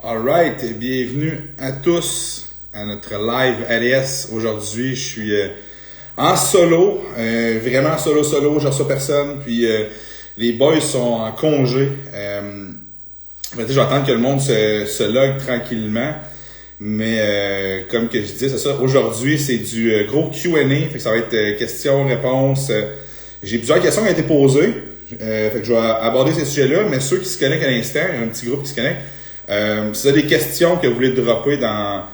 Alright, et bienvenue à tous à notre live ADS. Aujourd'hui, je suis en solo, vraiment solo, je reçois personne, puis les boys sont en congé. Je vais attendre que le monde se log tranquillement, mais comme que je disais, c'est ça, aujourd'hui c'est du gros Q&A, fait que ça va être questions-réponses. J'ai plusieurs questions qui ont été posées, fait que je vais aborder ces sujets-là, mais ceux qui se connectent à l'instant, il y a un petit groupe qui se connecte. Si vous avez des questions que vous voulez dropper dans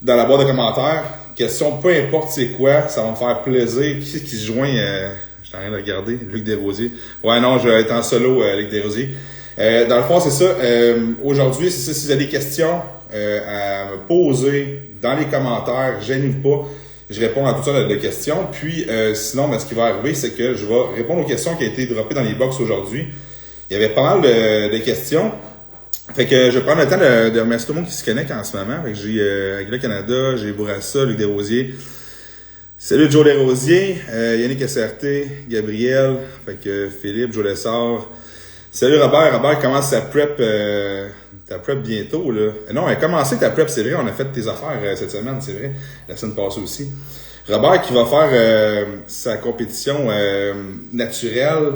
la boîte de commentaires, questions, peu importe c'est quoi, ça va me faire plaisir. Qui c'est qui se joint? Je suis en train de regarder. Luc Desrosiers. Ouais, non, je vais être en solo, Luc Desrosiers. Dans le fond, c'est ça. Aujourd'hui, c'est ça. Si vous avez des questions à me poser dans les commentaires, gênez-vous pas. Je réponds à toutes sortes de questions. Puis, sinon, ce qui va arriver, c'est que je vais répondre aux questions qui ont été droppées dans les box aujourd'hui. Il y avait pas mal de questions. Fait que je vais prendre le temps de remercier tout le monde qui se connecte en ce moment. Fait que j'ai Aguila Canada, j'ai Bourassa, Luc Desrosiers. Salut Joe Desrosiers, Yannick SRT, Gabriel, fait que Philippe, Joe Lessard. Salut Robert, comment ça prep ta prep bientôt là? Non, elle a commencé ta prep, c'est vrai, on a fait tes affaires cette semaine, c'est vrai. La semaine passée aussi. Robert qui va faire sa compétition naturelle.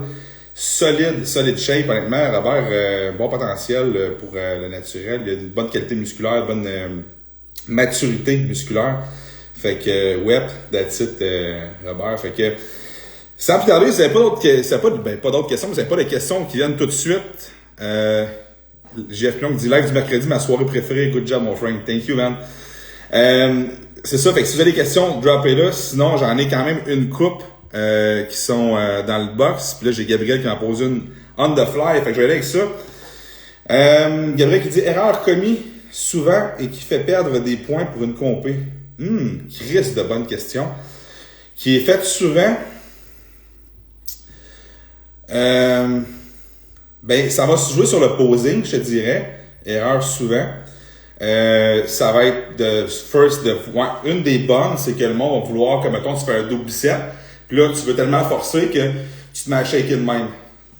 Solide shape, honnêtement. Robert, bon potentiel pour le naturel. Il a une bonne qualité musculaire, bonne maturité musculaire. Fait que, that's it, Robert. Fait que, sans plus tarder, si vous n'avez pas d'autres questions, mais vous n'avez pas de questions qui viennent tout de suite. JF Pion qui dit live du mercredi, ma soirée préférée. Good job, mon friend. Thank you, man. C'est ça. Fait que si vous avez des questions, droppez-là. Sinon, j'en ai quand même une coupe. Qui sont dans le box. Puis là, j'ai Gabriel qui m'a posé une on the fly. Fait que je vais aller avec ça. Gabriel qui dit erreur commis souvent et qui fait perdre des points pour une compé. Chris de bonne question. Qui est faite souvent. Ça va se jouer sur le posing, je te dirais. Erreur souvent. Ça va être une des bonnes, c'est que le monde va vouloir, comme mettons, tu fais un double bicep. Puis là, tu veux tellement forcer que tu te mets à shaker de même.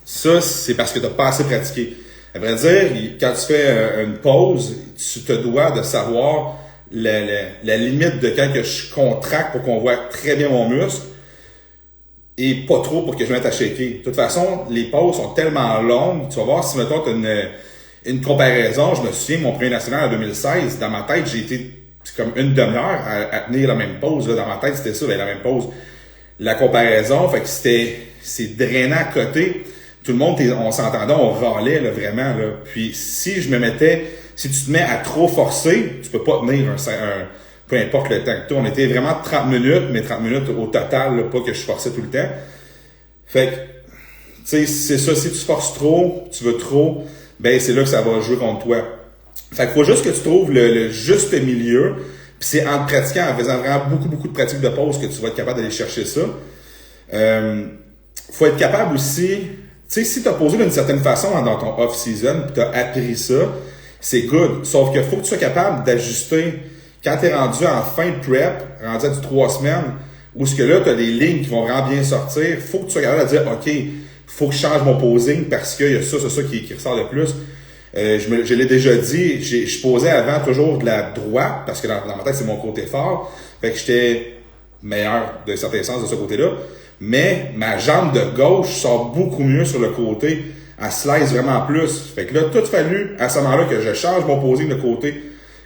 Ça, c'est parce que tu n'as pas assez pratiqué. À vrai dire, quand tu fais une pause, tu te dois de savoir la limite de quand que je contracte pour qu'on voit très bien mon muscle et pas trop pour que je me mette à shaker. De toute façon, les pauses sont tellement longues. Tu vas voir si, mettons, tu as une comparaison. Je me souviens, mon premier national en 2016, dans ma tête, j'ai été comme une demi-heure à tenir la même pause. Là. Dans ma tête, c'était ça, la même pause. La comparaison, fait que c'est drainant à côté. Tout le monde, on s'entendait, on râlait, là, vraiment, là. Puis, si tu te mets à trop forcer, tu peux pas tenir peu importe le temps que tu as. On était vraiment 30 minutes, mais 30 minutes au total, là, pas que je forçais tout le temps. Fait que, tu sais, c'est ça, si tu forces trop, tu veux trop, c'est là que ça va jouer contre toi. Fait que faut juste que tu trouves le juste milieu. Puis c'est en pratiquant, en faisant vraiment beaucoup de pratiques de pause que tu vas être capable d'aller chercher ça. Faut être capable aussi, tu sais, si tu as posé d'une certaine façon dans ton off-season, puis tu as appris ça, c'est good. Sauf qu'il faut que tu sois capable d'ajuster quand tu es rendu en fin de prep, rendu à du 3 semaines, où ce que là, tu as des lignes qui vont vraiment bien sortir, faut que tu sois capable de dire, OK, faut que je change mon posing parce qu'il y a ça qui ressort le plus. Je l'ai déjà dit, je posais avant toujours de la droite, parce que dans ma tête, c'est mon côté fort. Fait que j'étais meilleur d'un certain sens de ce côté-là. Mais ma jambe de gauche sort beaucoup mieux sur le côté. Elle slice vraiment plus. Fait que là, tout a fallu à ce moment-là que je change mon posing de côté.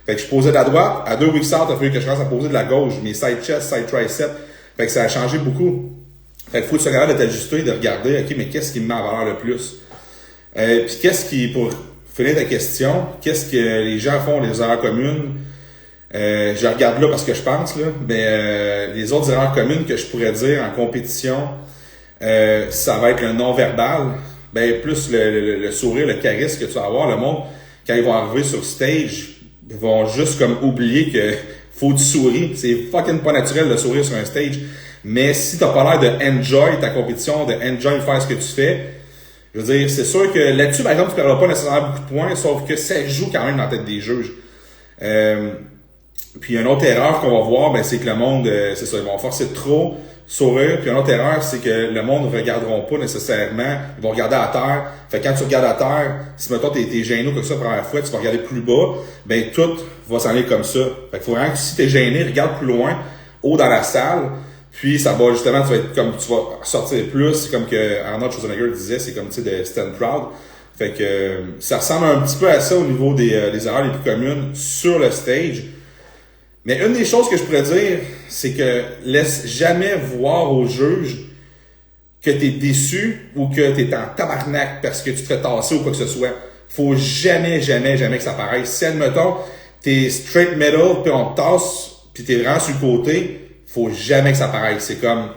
Fait que je posais de la droite. À 2 weeks out, il a fallu que je commence à poser de la gauche. Mes side chest, side tricep. Fait que ça a changé beaucoup. Fait que faut que tu sois capable de t'ajuster, de regarder, OK, mais qu'est-ce qui me met en valeur le plus? Puis pour finir ta question, qu'est-ce que les gens font, les erreurs communes? Je regarde là parce que je pense, là, mais les autres erreurs communes que je pourrais dire en compétition, ça va être le non-verbal, plus le sourire, le charisme que tu vas avoir. Le monde, quand ils vont arriver sur stage, ils vont juste comme oublier que faut du sourire. C'est fucking pas naturel de sourire sur un stage. Mais si t'as pas l'air de enjoy ta compétition, de enjoy faire ce que tu fais, je veux dire, c'est sûr que là-dessus, par exemple, tu perdras pas nécessairement beaucoup de points, sauf que ça joue quand même dans la tête des juges. Puis une autre erreur qu'on va voir, c'est que le monde, c'est ça, ils vont forcer trop. sourire. Puis une autre erreur, c'est que le monde ne regarderont pas nécessairement. Ils vont regarder à terre. Fait que quand tu regardes à terre, si mettons t'es gêné ou quelque chose la première fois, tu vas regarder plus bas, ben tout va s'en aller comme ça. Fait qu'il faut vraiment que si t'es gêné, regarde plus loin, haut dans la salle. Puis ça va justement, tu vas être comme, tu vas sortir plus. C'est comme que Arnold Schwarzenegger disait, c'est comme, tu sais, de stand proud. Fait que ça ressemble un petit peu à ça au niveau des erreurs les plus communes sur le stage. Mais une des choses que je pourrais dire, c'est que laisse jamais voir au juge que t'es déçu ou que t'es en tabarnak parce que tu te fais tasser ou quoi que ce soit. Faut jamais, jamais, jamais que ça paraisse. Si, admettons, t'es straight middle puis on te tasse puis t'es vraiment sur le côté, faut jamais que ça paraisse. C'est comme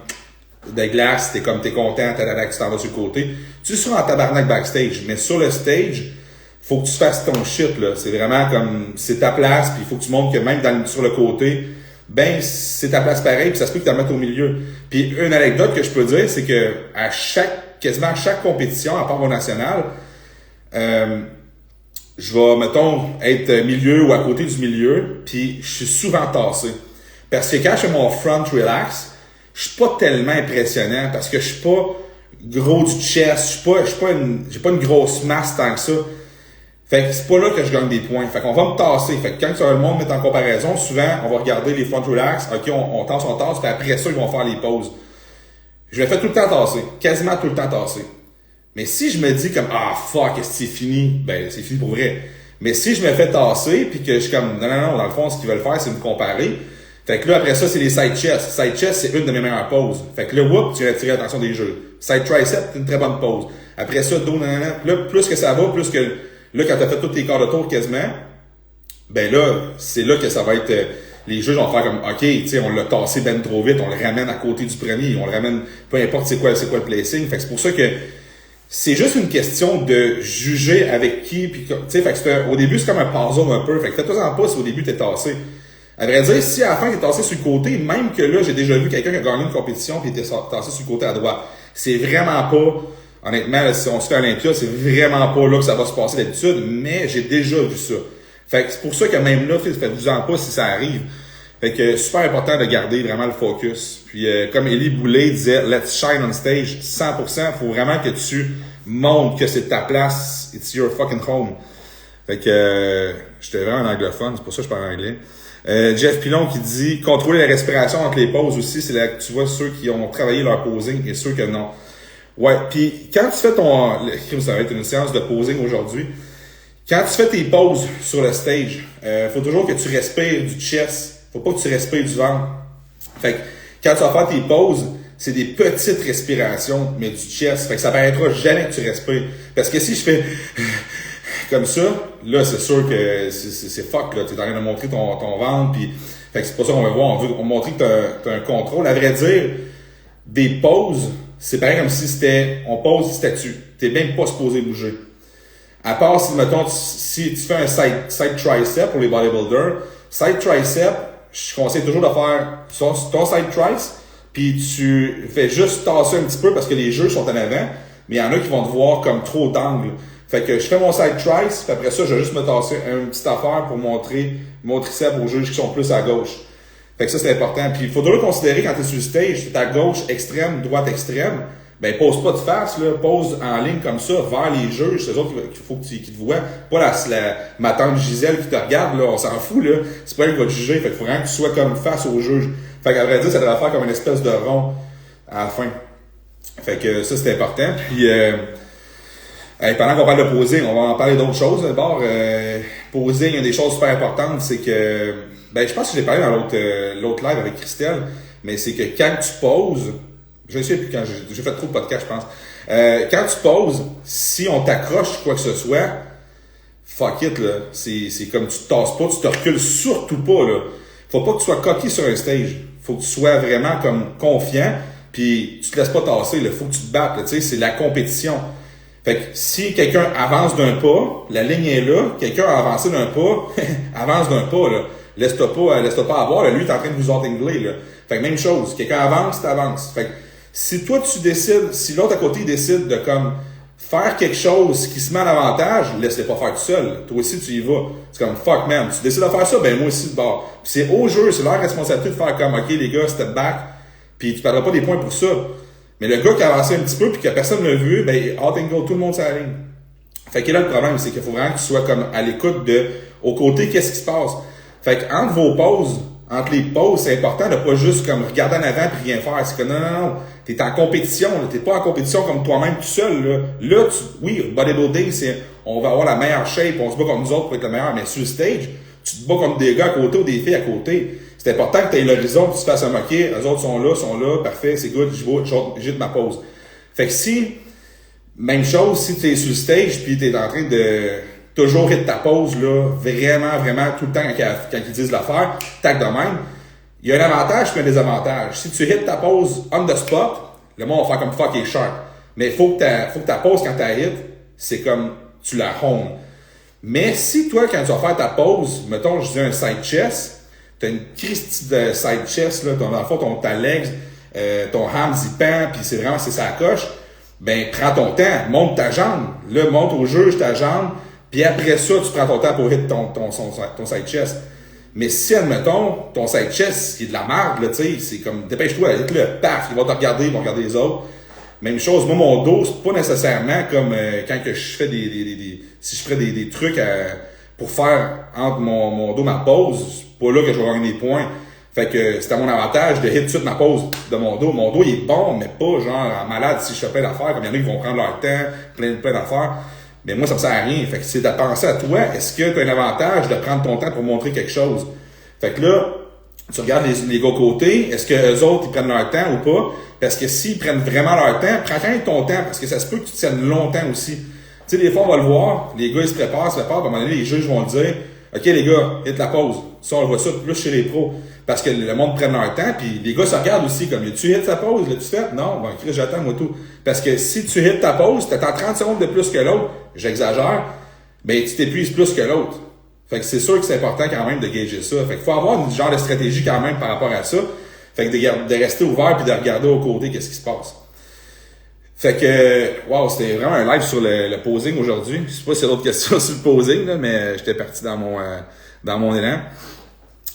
de glace, t'es content, tu t'en vas sur le côté. Tu seras en tabarnak backstage, mais sur le stage, faut que tu fasses ton shit, là. C'est vraiment comme, c'est ta place, puis il faut que tu montres que même sur le côté, ben, c'est ta place pareil, puis ça se peut que tu la mettes au milieu. Puis une anecdote que je peux dire, c'est que quasiment à chaque compétition, à part au national, je vais, mettons, être milieu ou à côté du milieu, puis je suis souvent tassé. Parce que quand je fais mon front relax, je suis pas tellement impressionnant parce que je suis pas gros du chest, j'ai pas une grosse masse tant que ça. Fait que c'est pas là que je gagne des points. Fait qu'on va me tasser. Fait que quand le monde met en comparaison, souvent, on va regarder les front relax, ok, on tasse, puis après ça, ils vont faire les pauses. Je me fais tout le temps tasser. Quasiment tout le temps tasser. Mais si je me dis comme, ah, fuck, est-ce que c'est fini? Ben, c'est fini pour vrai. Mais si je me fais tasser, puis que je suis comme, non, dans le fond, ce qu'ils veulent faire, c'est me comparer. Fait que là, après ça, c'est les side chest. Side chest, c'est une de mes meilleures poses. Fait que là, whoop, tu vas attirer l'attention des jeux. Side tricep, c'est une très bonne pose. Après ça, dos, nanana. Là, plus que ça va, plus que, là, quand t'as fait tous tes quarts de tour quasiment, ben là, c'est là que ça va être, les juges vont faire comme, ok, tu sais, on l'a tassé ben trop vite, on le ramène à côté du premier, on le ramène, peu importe c'est quoi le placing. Fait que c'est pour ça que, c'est juste une question de juger avec qui, puis tu sais, fait que au début, c'est comme un puzzle un peu. Fait que fais-toi en pas si au début t'es tassé. À vrai dire, si à la fin t'es tassé sur le côté, même que là, j'ai déjà vu quelqu'un qui a gagné une compétition puis était tassé sur le côté à droite. C'est vraiment pas, honnêtement, là, si on se fait à l'Olympia, c'est vraiment pas là que ça va se passer d'habitude, mais j'ai déjà vu ça. Fait que c'est pour ça que même là, faites-vous en pas si ça arrive. Fait que super important de garder vraiment le focus. Puis comme Élie Boulay disait, let's shine on stage, 100%, faut vraiment que tu montres que c'est ta place, it's your fucking home. Fait que j'étais vraiment un anglophone, c'est pour ça que je parle anglais. Jeff Pilon qui dit contrôler la respiration entre les pauses aussi, c'est là que tu vois ceux qui ont travaillé leur posing et ceux que non. Ouais, puis quand tu fais ça va être une séance de posing aujourd'hui. Quand tu fais tes pauses sur le stage, faut toujours que tu respires du chest. Faut pas que tu respires du ventre. Fait que quand tu vas faire tes pauses, c'est des petites respirations, mais du chest. Fait que ça paraîtra jamais que tu respires. Parce que si je fais comme ça, là, c'est sûr que c'est fuck, là. Tu es en train de montrer ton ventre, puis fait que c'est pas ça qu'on veut voir. On veut montrer que t'as un contrôle. À vrai dire, des pauses, c'est pareil comme si on pose statue. T'es même pas supposé bouger. À part si, mettons, si tu fais un side tricep pour les bodybuilders, side tricep, je conseille toujours de faire ton side tricep, puis tu fais juste tasser un petit peu parce que les jeux sont en avant, mais il y en a qui vont te voir comme trop d'angle. Fait que je fais mon side tricep, puis après ça, je vais juste me tasser une petite affaire pour montrer mon triceps aux juges qui sont plus à gauche. Fait que ça, c'est important. Puis il faudra le considérer quand tu es sur le stage, tu es à gauche extrême, droite extrême, ben pose pas de face, là, pose en ligne comme ça, vers les juges, c'est eux autres qu'il faut qu'ils te voient. Pas ma tante Gisèle qui te regarde, là, on s'en fout, là. C'est pas elle qui va te juger, fait qu'il faut vraiment que tu sois comme face aux juges. Fait qu'à vrai dire, ça devrait faire comme une espèce de rond à la fin. Fait que ça, c'est important. Puis pendant qu'on parle de posing, on va en parler d'autres choses. D'abord, posing, il y a des choses super importantes, c'est que, ben je pense que j'ai parlé dans l'autre live avec Christelle, mais c'est que quand tu poses, je ne sais plus quand, j'ai fait trop de podcasts, je pense. Quand tu poses, si on t'accroche quoi que ce soit, fuck it, là. C'est comme tu te tasses pas, tu te recules surtout pas, là. Faut pas que tu sois coquille sur un stage. Faut que tu sois vraiment comme confiant, puis tu te laisses pas tasser, là. Faut que tu te battes, là. Tu sais, c'est la compétition. Fait que si quelqu'un avance d'un pas, la ligne est là, quelqu'un a avancé d'un pas, avance d'un pas, là. Laisse-toi pas avoir, là. Lui, t'es en train de vous entangler, là. Fait que même chose. Quelqu'un avance, t'avances. Fait que si toi tu décides, si l'autre à côté décide de comme faire quelque chose qui se met en avantage, laisse-les pas faire tout seul. Toi aussi tu y vas. C'est comme fuck man, tu décides de faire ça, ben moi aussi de bord. Puis c'est au jeu, c'est leur responsabilité de faire comme ok les gars, step back, puis tu perdras pas des points pour ça. Mais le gars qui a avancé un petit peu puis que personne ne l'a vu, ben, out and go, tout le monde s'aligne. Fait que là, le problème, c'est qu'il faut vraiment que tu sois comme à l'écoute de, au côté, qu'est-ce qui se passe. Fait que entre vos pauses, entre les pauses, c'est important de pas juste comme regarder en avant puis rien faire. C'est que non. T'es en compétition, là. T'es pas en compétition comme toi-même tout seul, là. Là, oui, bodybuilding, c'est, on va avoir la meilleure shape, on se bat contre nous autres pour être le meilleur, mais sur le stage, tu te bats contre des gars à côté ou des filles à côté. C'est important que tu aies l'horizon, que tu te fasses moquer. Eux autres sont là, parfait, c'est good, j'ai de ma pause. Fait que si, même chose, si tu es sur le stage puis tu es en train de toujours hit ta pause, là, vraiment, tout le temps quand ils disent l'affaire, tac de même, il y a un avantage puis un désavantage. Si tu hit ta pause on the spot, le monde va faire comme fuck et sharp. Mais il faut que ta pause quand tu hit, c'est comme tu la homes. Mais si toi, quand tu vas faire ta pause, mettons, je dis un side chest, t'as une Christie de side chest, là, dans le fond, ta legs, ton hams y pend, puis c'est ça coche, ben, prends ton temps, monte ta jambe. Là, monte au juge ta jambe, puis après ça, tu prends ton temps pour hit ton side chest. Mais si, admettons, ton side chest, qui est de la merde, là, tu sais, c'est comme, dépêche-toi, hit-le, paf, ils vont te regarder, ils vont regarder les autres. Même chose, moi, mon dos, c'est pas nécessairement comme quand que je fais si je ferais des trucs pour faire entre mon dos, ma pause, c'est pas là que je vais gagner des points. Fait que c'était mon avantage de hit tout de suite ma pause de mon dos. Mon dos, il est bon, mais pas genre malade si je fais plein d'affaires, comme il y en a qui vont prendre leur temps, plein d'affaires. Mais moi, ça me sert à rien. Fait que c'est de penser à toi, est-ce que tu as un avantage de prendre ton temps pour montrer quelque chose? Fait que là, tu regardes les gars côté, est-ce que eux autres, ils prennent leur temps ou pas? Parce que s'ils prennent vraiment leur temps, prends quand même ton temps, parce que ça se peut que tu tiennes longtemps aussi. Tu sais, des fois, on va le voir, les gars, ils se préparent, puis à un moment donné, les juges vont dire, OK, les gars, hit la pause. Ça, on le voit ça plus chez les pros. Parce que le monde prenne leur temps, puis les gars se regardent aussi, comme, tu hit ta pause, l'as-tu fait? Non, ben, Chris, j'attends, moi, tout. Parce que si tu hit ta pause, t'attends 30 secondes de plus que l'autre, j'exagère, ben, tu t'épuises plus que l'autre. Fait que c'est sûr que c'est important quand même de gager ça. Fait qu'il faut avoir une genre de stratégie quand même par rapport à ça. Fait que de rester ouvert puis de regarder au côté qu'est-ce qui se passe. Fait que, wow, c'était vraiment un live sur le posing aujourd'hui. Je sais pas s'il y a d'autres questions sur le posing, là, mais j'étais parti dans mon élan.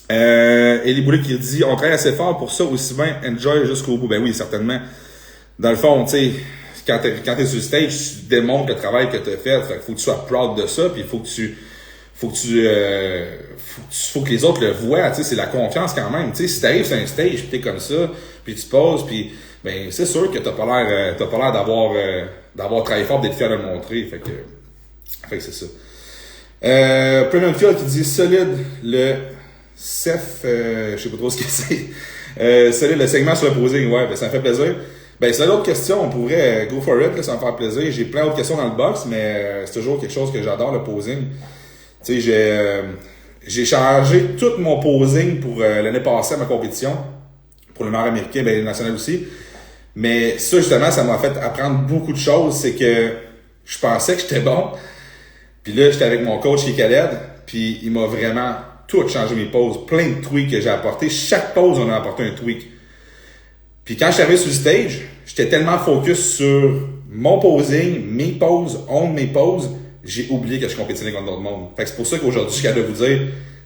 Elie Boulet qui dit, on travaille assez fort pour ça, aussi bien enjoy jusqu'au bout. Ben oui, certainement. Dans le fond, tu sais, quand t'es sur le stage, tu démontres le travail que t'as fait. Fait qu'il faut que tu sois proud de ça, puis il faut que les autres le voient, tu sais, c'est la confiance quand même. Tu sais, si t'arrives sur un stage, puis t'es comme ça, puis tu poses, puis ben c'est sûr que t'as pas l'air d'avoir travaillé fort, d'être fier de le montrer. Fait que c'est ça. Brennan Field qui dit solide le CEF, je sais pas trop ce que c'est. Solide le segment sur le posing, ouais, ben ça me fait plaisir. Ben, si y a d'autres questions, on pourrait go for it, là, ça me fait plaisir. J'ai plein d'autres questions dans le box, mais c'est toujours quelque chose que j'adore, le posing. Tu sais, j'ai changé tout mon posing pour l'année passée à ma compétition, pour le Nord-Américain, ben, le national aussi. Mais ça, justement, ça m'a fait apprendre beaucoup de choses. C'est que je pensais que j'étais bon. Puis là, j'étais avec mon coach qui est Khaled, puis il m'a vraiment tout changé mes poses. Plein de tweaks que j'ai apportés. Chaque pose, on a apporté un tweak. Puis quand je suis arrivé sur le stage, j'étais tellement focus sur mon posing, mes poses, mes poses, j'ai oublié que je compétitionnais contre d'autres mondes. Fait que c'est pour ça qu'aujourd'hui, je suis capable de vous dire,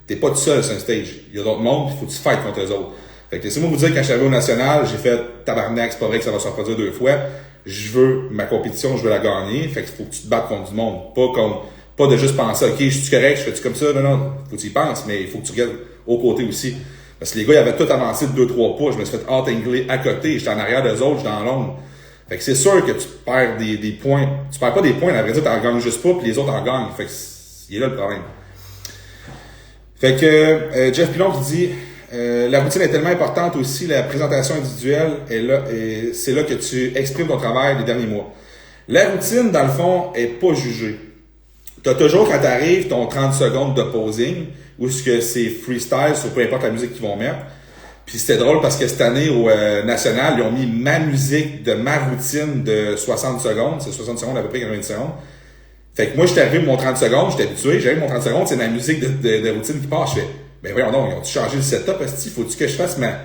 t'es pas tout seul sur un stage. Il y a d'autres mondes, il faut que tu fights contre eux autres. Fait que laissez-moi vous dire, quand je suis arrivé au national, j'ai fait tabarnak, c'est pas vrai que ça va se reproduire 2 fois. Je veux ma compétition, je veux la gagner. Fait que faut que tu te battes contre du monde. Pas de juste penser, OK, je suis correct, je fais-tu comme ça? Non. Faut que tu y penses, mais il faut que tu regardes au côté aussi. Parce que les gars, ils avaient tout avancé de 2-3 pas. Je me suis fait hard-angler à côté. J'étais en arrière d'eux autres, j'étais dans l'ombre. Fait que c'est sûr que tu perds des points. Tu perds pas des points, à vrai dire, t'en gagnes juste pas, puis les autres en gagnent. Fait que il est là le problème. Fait que Jeff Pilon qui dit la routine est tellement importante aussi, la présentation individuelle est là, et c'est là que tu exprimes ton travail les derniers mois. La routine, dans le fond, est pas jugée. T'as toujours, quand t'arrives, ton 30 secondes de posing, ou ce que c'est freestyle sur peu importe la musique qu'ils vont mettre. Puis c'était drôle parce que cette année, au national, ils ont mis ma musique de ma routine de 60 secondes. C'est 60 secondes à peu près, 90 secondes. Fait que moi, j'étais arrivé mon 30 secondes, j'étais habitué, j'arrive mon 30 secondes, c'est ma musique de routine qui passe. Je fais, ben voyons donc, ils ont-tu changé le setup, esti? Faut-tu que je fasse ma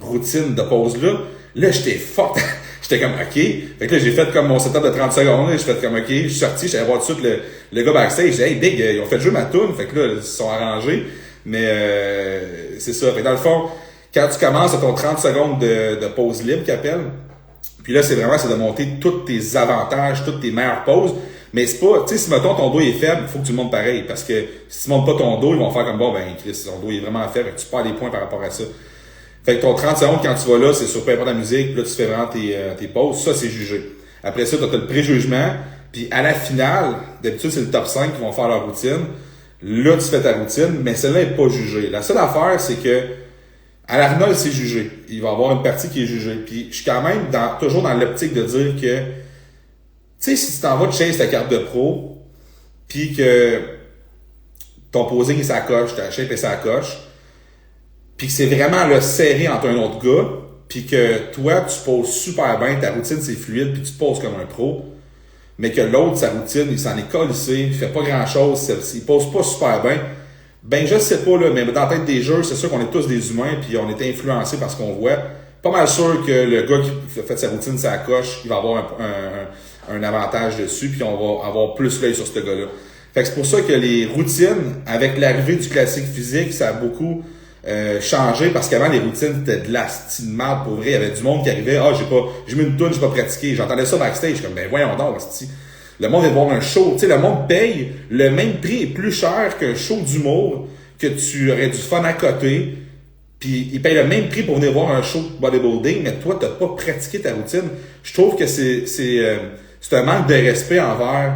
routine de pause-là? Là, j'étais fort. J'étais comme, OK. Fait que là, j'ai fait comme mon setup de 30 secondes, là, j'ai fait comme, OK, je suis sorti, j'allais voir tout de suite le gars backstage, j'ai dit, hey, Big, ils ont fait jouer ma tune, fait que là, ils se sont arrangés. Mais, c'est ça. Fait que dans le fond, Quand tu commences à ton 30 secondes de pause libre qu'ils appellent, puis là, c'est de monter tous tes avantages, toutes tes meilleures pauses. Mais c'est pas, tu sais, si mettons ton dos est faible, il faut que tu le montes pareil. Parce que si tu montes pas ton dos, ils vont faire comme bon, ben, Chris, ton dos est vraiment faible, tu perds des points par rapport à ça. Fait que ton 30 secondes, quand tu vas là, c'est sur peu importe la musique, puis là, tu fais vraiment tes pauses. Ça, c'est jugé. Après ça, t'as le préjugement. Puis à la finale, d'habitude, c'est le top 5 qui vont faire leur routine. Là, tu fais ta routine, mais celle-là n'est pas jugée. La seule affaire, c'est que à l'Arnold, c'est jugé. Il va y avoir une partie qui est jugée. Puis je suis quand même toujours dans l'optique de dire que, tu sais, si tu t'en vas de chase ta carte de pro, puis que ton posing est sa coche, ta shape est sa coche, puis que c'est vraiment le serré entre un autre gars, puis que toi, tu poses super bien, ta routine c'est fluide, puis tu poses comme un pro, mais que l'autre, sa routine, il s'en est collissé, il fait pas grand-chose, il pose pas super bien, ben je sais pas, là, mais dans la tête des jeux, c'est sûr qu'on est tous des humains, puis on est influencés par ce qu'on voit. Pas mal sûr que le gars qui fait sa routine, sa coche, il va avoir un avantage dessus, puis on va avoir plus l'œil sur ce gars-là. Fait que c'est pour ça que les routines, avec l'arrivée du classique physique, ça a beaucoup changé, parce qu'avant, les routines, c'était de la style marde, pour vrai. Il y avait du monde qui arrivait, j'ai mis une toune, j'ai pas pratiqué. J'entendais ça backstage, comme, ben voyons donc, c'ti. Le monde va voir un show. Tu sais, le monde paye le même prix et plus cher qu'un show d'humour que tu aurais du fun à côté. Puis il paye le même prix pour venir voir un show de bodybuilding, mais toi, t'as pas pratiqué ta routine. Je trouve que c'est un manque de respect envers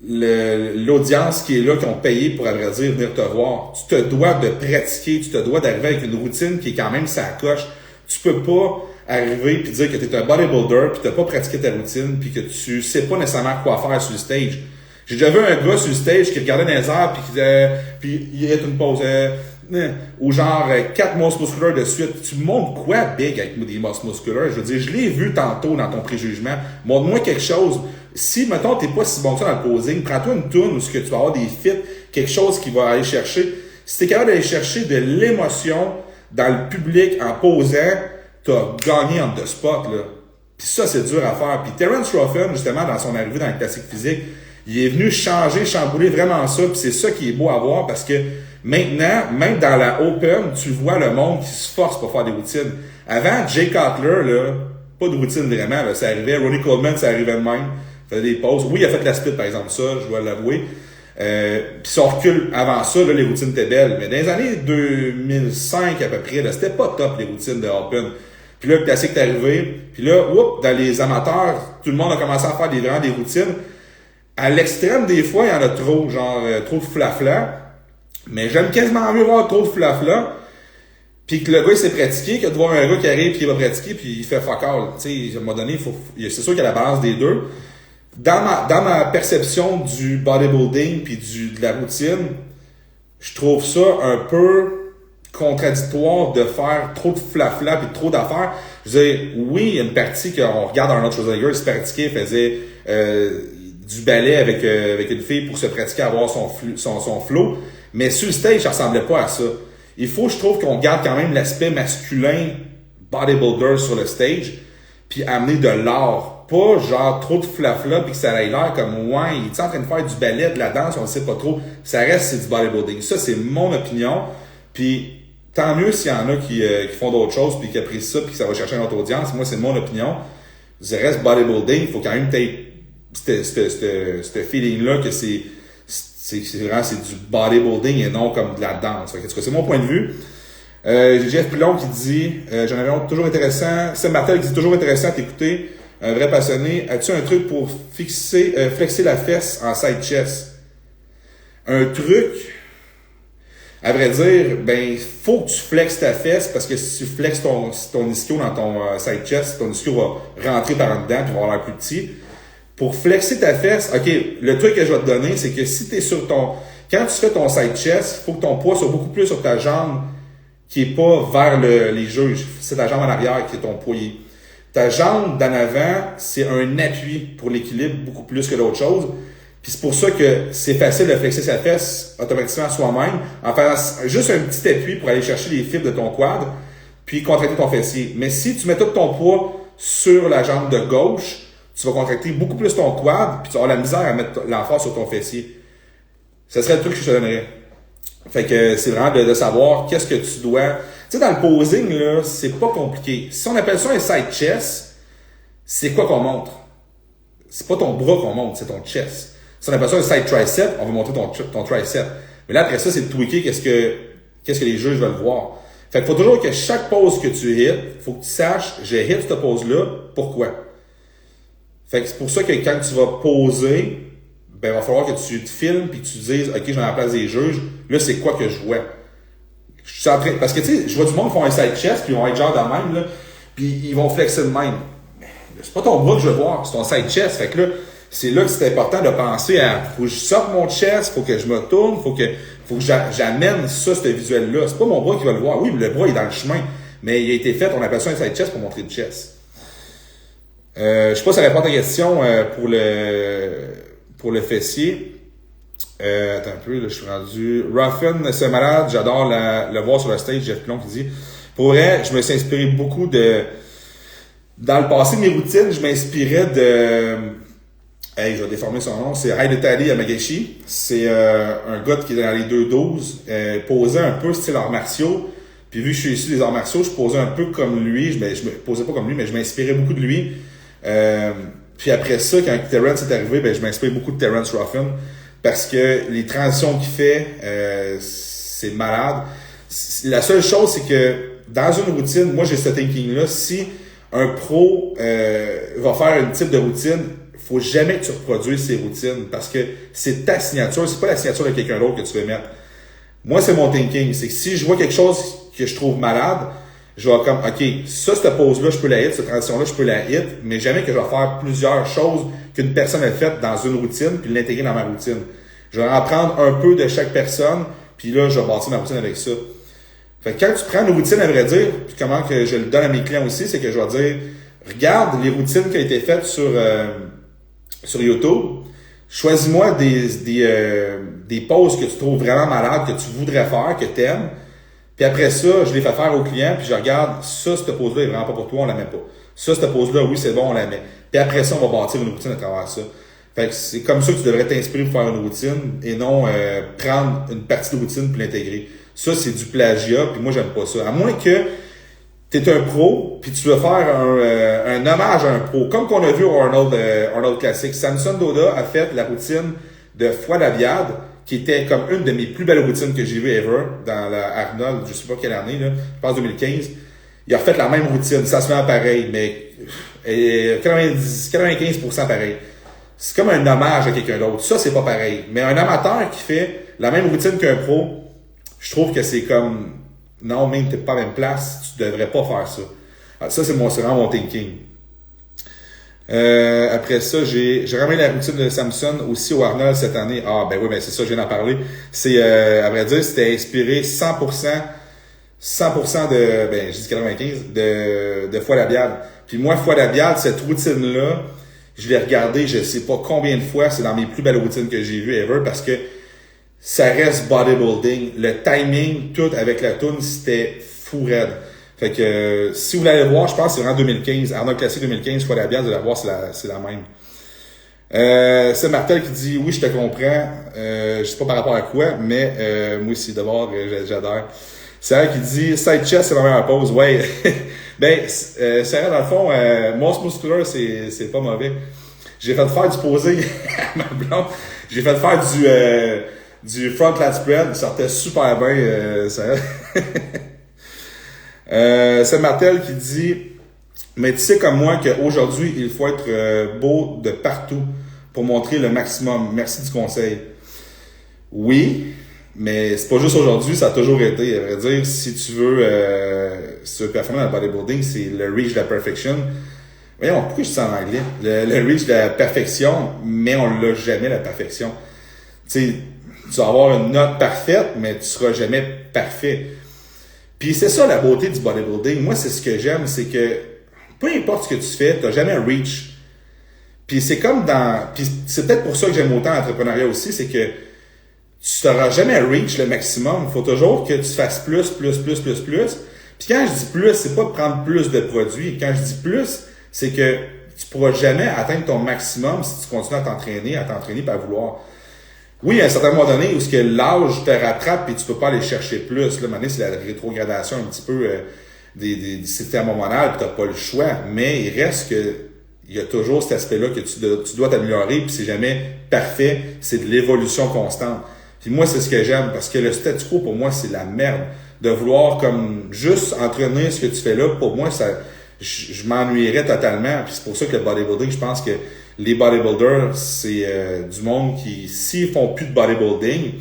l'audience qui est là, qui ont payé pour, à vrai dire, venir te voir. Tu te dois de pratiquer, tu te dois d'arriver avec une routine qui est quand même sa coche. Tu peux pas arriver puis dire que tu es un bodybuilder puis t'as pas pratiqué ta routine puis que tu sais pas nécessairement quoi faire sur le stage. J'ai déjà vu un gars sur le stage qui regardait dans les airs puis il y a une pause ou genre 4 muscles musculaires de suite. Tu me montres quoi big avec des muscles musculaires? Je veux dire, je l'ai vu tantôt dans ton préjugement. Montre-moi quelque chose. Si, mettons, t'es pas si bon que ça dans le posing, prends-toi une toune où ce que tu vas avoir des fits, quelque chose qui va aller chercher. Si t'es capable d'aller chercher de l'émotion dans le public en posant, t'as gagné on the spot, là. Puis ça, c'est dur à faire. Puis Terence Ruffin, justement, dans son arrivée dans le classique physique, il est venu chambouler vraiment ça. Puis c'est ça qui est beau à voir parce que maintenant, même dans la Open, tu vois le monde qui se force pour faire des routines. Avant, Jay Cutler, là, pas de routine vraiment, là, ça arrivait. Ronnie Coleman, ça arrivait de même. Il faisait des pauses. Oui, il a fait la split, par exemple, ça, je dois l'avouer. Puis si on recule avant ça, là, les routines étaient belles. Mais dans les années 2005 à peu près, là, c'était pas top les routines de Open. Puis là, le classique est arrivé. Puis là, dans les amateurs, tout le monde a commencé à faire vraiment des routines. À l'extrême, des fois, il y en a trop, genre trop de flafla. Mais j'aime quasiment mieux voir trop de flafla. Puis que le gars, il s'est pratiqué, que de voir un gars qui arrive, puis il va pratiquer, puis il fait fuck all. Tu sais, à un moment donné, c'est sûr qu'il y a la balance des deux. Dans ma perception du bodybuilding puis de la routine, je trouve ça un peu contradictoire de faire trop de flafla puis trop d'affaires. Je veux dire, oui, il y a une partie qu'on regarde Arnold Schwarzenegger, il se pratiquait, il faisait du ballet avec une fille pour se pratiquer à avoir son flow, mais sur le stage, ça ressemblait pas à ça. Il faut, je trouve, qu'on garde quand même l'aspect masculin bodybuilder sur le stage, puis amener de l'art. Pas genre trop de flafla puis que ça ait l'air comme ouais, il est en train de faire du ballet, de la danse, on ne sait pas trop. Ça reste, c'est du bodybuilding. Ça, c'est mon opinion. Puis tant mieux s'il y en a qui font d'autres choses puis qui apprécient ça puis que ça va chercher une autre audience. Moi, c'est mon opinion. Ça reste bodybuilding. Il faut quand même ce feeling-là que c'est vraiment c'est du bodybuilding et non comme de la danse. En tout cas, c'est mon point de vue. Jeff Pilon qui dit j'en avais toujours intéressant. Sam Martel qui dit toujours intéressant à t'écouter. Un vrai passionné. As-tu un truc pour flexer la fesse en side chest? Un truc, à vrai dire, ben, faut que tu flexes ta fesse parce que si tu flexes ton ischio dans ton side chest, ton ischio va rentrer par en dedans puis va avoir l'air plus petit. Pour flexer ta fesse, ok, le truc que je vais te donner, c'est que si t'es sur quand tu fais ton side chest, il faut que ton poids soit beaucoup plus sur ta jambe qui est pas vers les juges. C'est ta jambe en arrière qui est ton poids. Ta jambe d'en avant, c'est un appui pour l'équilibre beaucoup plus que d'autres choses. Puis c'est pour ça que c'est facile de flexer sa fesse automatiquement soi-même en faisant juste un petit appui pour aller chercher les fibres de ton quad puis contracter ton fessier. Mais si tu mets tout ton poids sur la jambe de gauche, tu vas contracter beaucoup plus ton quad puis tu vas avoir la misère à mettre l'emphase sur ton fessier. Ce serait le truc que je te donnerais. Fait que c'est vraiment de savoir qu'est-ce que tu dois... Tu Tu sais, dans le posing, là, c'est pas compliqué. Si on appelle ça un side chest, c'est quoi qu'on montre? C'est pas ton bras qu'on montre, c'est ton chest. Si on appelle ça un side tricep, on va montrer ton tricep. Mais là, après ça, c'est de tweaker qu'est-ce que les juges veulent voir. Fait qu'il faut toujours que chaque pose que tu hits, faut que tu saches, j'ai hit cette pose-là, pourquoi? Fait que c'est pour ça que quand tu vas poser, ben, il va falloir que tu te filmes puis que tu te dises, OK, je vais à la place des juges, là, c'est quoi que je vois? Je suis en train, parce que, tu sais, je vois du monde qui font un side chest puis ils vont être genre de même, là, puis ils vont flexer de même. Mais c'est pas ton bras que je veux voir, c'est ton side chest. Fait que là, c'est là que c'est important de penser à, faut que je sorte mon chest, faut que je me tourne, faut que j'amène ça, ce visuel-là. C'est pas mon bras qui va le voir. Oui, le bras est dans le chemin, mais il a été fait, on appelle ça un side chest pour montrer le chest. Je sais pas si ça répond à ta question pour le fessier. Attends un peu, là, je suis rendu. Ruffin, c'est malade, j'adore le voir sur le stage, Jeff Pilon qui dit. Pour vrai, je me suis inspiré beaucoup dans le passé de mes routines, je m'inspirais de. Hey, je vais déformer son nom, c'est Haidetali Yamagishi. C'est un gars qui est dans les 2-12, posait un peu style arts martiaux. Puis vu que je suis issu des arts martiaux, je posais un peu comme lui. Je me posais pas comme lui, mais je m'inspirais beaucoup de lui. Puis après ça, quand Terrence est arrivé, ben, je m'inspire beaucoup de Terrence Ruffin. Parce que les transitions qu'il fait, c'est malade. La seule chose, c'est que dans une routine, moi j'ai ce thinking-là, si un pro va faire un type de routine, faut jamais que tu reproduises ces routines parce que c'est ta signature, c'est pas la signature de quelqu'un d'autre que tu veux mettre. Moi, c'est mon thinking. C'est que si je vois quelque chose que je trouve malade, je vais comme, OK, cette pose-là, je peux la hit, cette transition-là, je peux la hit, mais jamais que je vais faire plusieurs choses qu'une personne a faites dans une routine puis l'intégrer dans ma routine. Je vais en prendre un peu de chaque personne, puis là, je vais bâtir ma routine avec ça. Fait que quand tu prends une routine, à vrai dire, puis comment que je le donne à mes clients aussi, c'est que je vais dire, regarde les routines qui ont été faites sur YouTube, choisis-moi des poses que tu trouves vraiment malades, que tu voudrais faire, que tu aimes. Puis après ça, je les fais faire aux clients, puis je regarde, cette pose-là est vraiment pas pour toi, on la met pas. Cette pose-là, oui, c'est bon, on la met. Puis après ça, on va bâtir une routine à travers ça. Fait que c'est comme ça que tu devrais t'inspirer pour faire une routine, et non prendre une partie de routine puis l'intégrer. Ça, c'est du plagiat, puis moi, j'aime pas ça. À moins que tu es un pro, puis tu veux faire un hommage à un pro. Comme qu'on a vu au Arnold Classic. Samson Dauda a fait la routine de Foie Labiade, qui était comme une de mes plus belles routines que j'ai vues ever dans la Arnold, je sais pas quelle année, là, je pense 2015. Il a refait la même routine, ça se fait pareil, mais 95% pareil. C'est comme un hommage à quelqu'un d'autre. Ça, c'est pas pareil. Mais un amateur qui fait la même routine qu'un pro, je trouve que c'est comme, non, même t'es pas à la même place, tu devrais pas faire ça. Alors, ça, c'est vraiment mon thinking. Après ça, j'ai ramené la routine de Samson aussi au Arnold cette année. Ah, ben oui, ben c'est ça, je viens d'en parler. C'est, à vrai dire, c'était inspiré 100% de, ben, je dis 95, de Foie Labiale. Puis moi, Foie Labiale, cette routine-là, je l'ai regardée, je sais pas combien de fois, c'est dans mes plus belles routines que j'ai vues ever, parce que ça reste bodybuilding. Le timing, tout avec la toune, c'était fou raide. Fait que, si vous voulez aller voir, je pense que c'est vraiment 2015. Arnold Classic 2015, Foie Labiale, vous allez voir, c'est la même. C'est Martel qui dit, oui, je te comprends. Je sais pas par rapport à quoi, mais, moi aussi, d'abord, j'adore. Sarah qui dit, side chest, c'est la meilleure pose. Ouais. Ben, Sarah, dans le fond, Moss Muscular, c'est pas mauvais. J'ai fait faire du posing à ma blonde. J'ai fait faire du front lat spread. Il sortait super bien, Sarah. C'est Martel qui dit, mais tu sais comme moi qu'aujourd'hui, il faut être beau de partout pour montrer le maximum. Merci du conseil. Oui, mais c'est pas juste aujourd'hui, ça a toujours été. À vrai dire, si tu veux performer dans le bodybuilding, c'est le reach de la perfection. Voyons, pourquoi je dis ça en anglais? Le reach de la perfection, mais on l'a jamais, la perfection. Tu sais, tu vas avoir une note parfaite, mais tu seras jamais parfait. Puis c'est ça la beauté du bodybuilding. Moi, c'est ce que j'aime, c'est que peu importe ce que tu fais, tu n'as jamais un reach. Puis c'est comme puis c'est peut-être pour ça que j'aime autant l'entrepreneuriat aussi, c'est que tu n'auras jamais un reach le maximum. Il faut toujours que tu fasses plus. Puis quand je dis plus, c'est pas de prendre plus de produits. Quand je dis plus, c'est que tu pourras jamais atteindre ton maximum si tu continues à t'entraîner et à vouloir. Oui, à un certain moment donné, où ce que l'âge te rattrape et tu peux pas aller chercher plus. Là, maintenant, c'est la rétrogradation un petit peu des systèmes hormonaux, puis t'as pas le choix. Mais il reste que il y a toujours cet aspect-là que tu dois t'améliorer, puis c'est jamais parfait, c'est de l'évolution constante. Puis moi, c'est ce que j'aime, parce que le statu quo, pour moi, c'est la merde. De vouloir comme juste entraîner ce que tu fais là, pour moi, ça je m'ennuierais totalement. Puis c'est pour ça que le bodybuilding, je pense que les bodybuilders, c'est du monde qui, s'ils font plus de bodybuilding,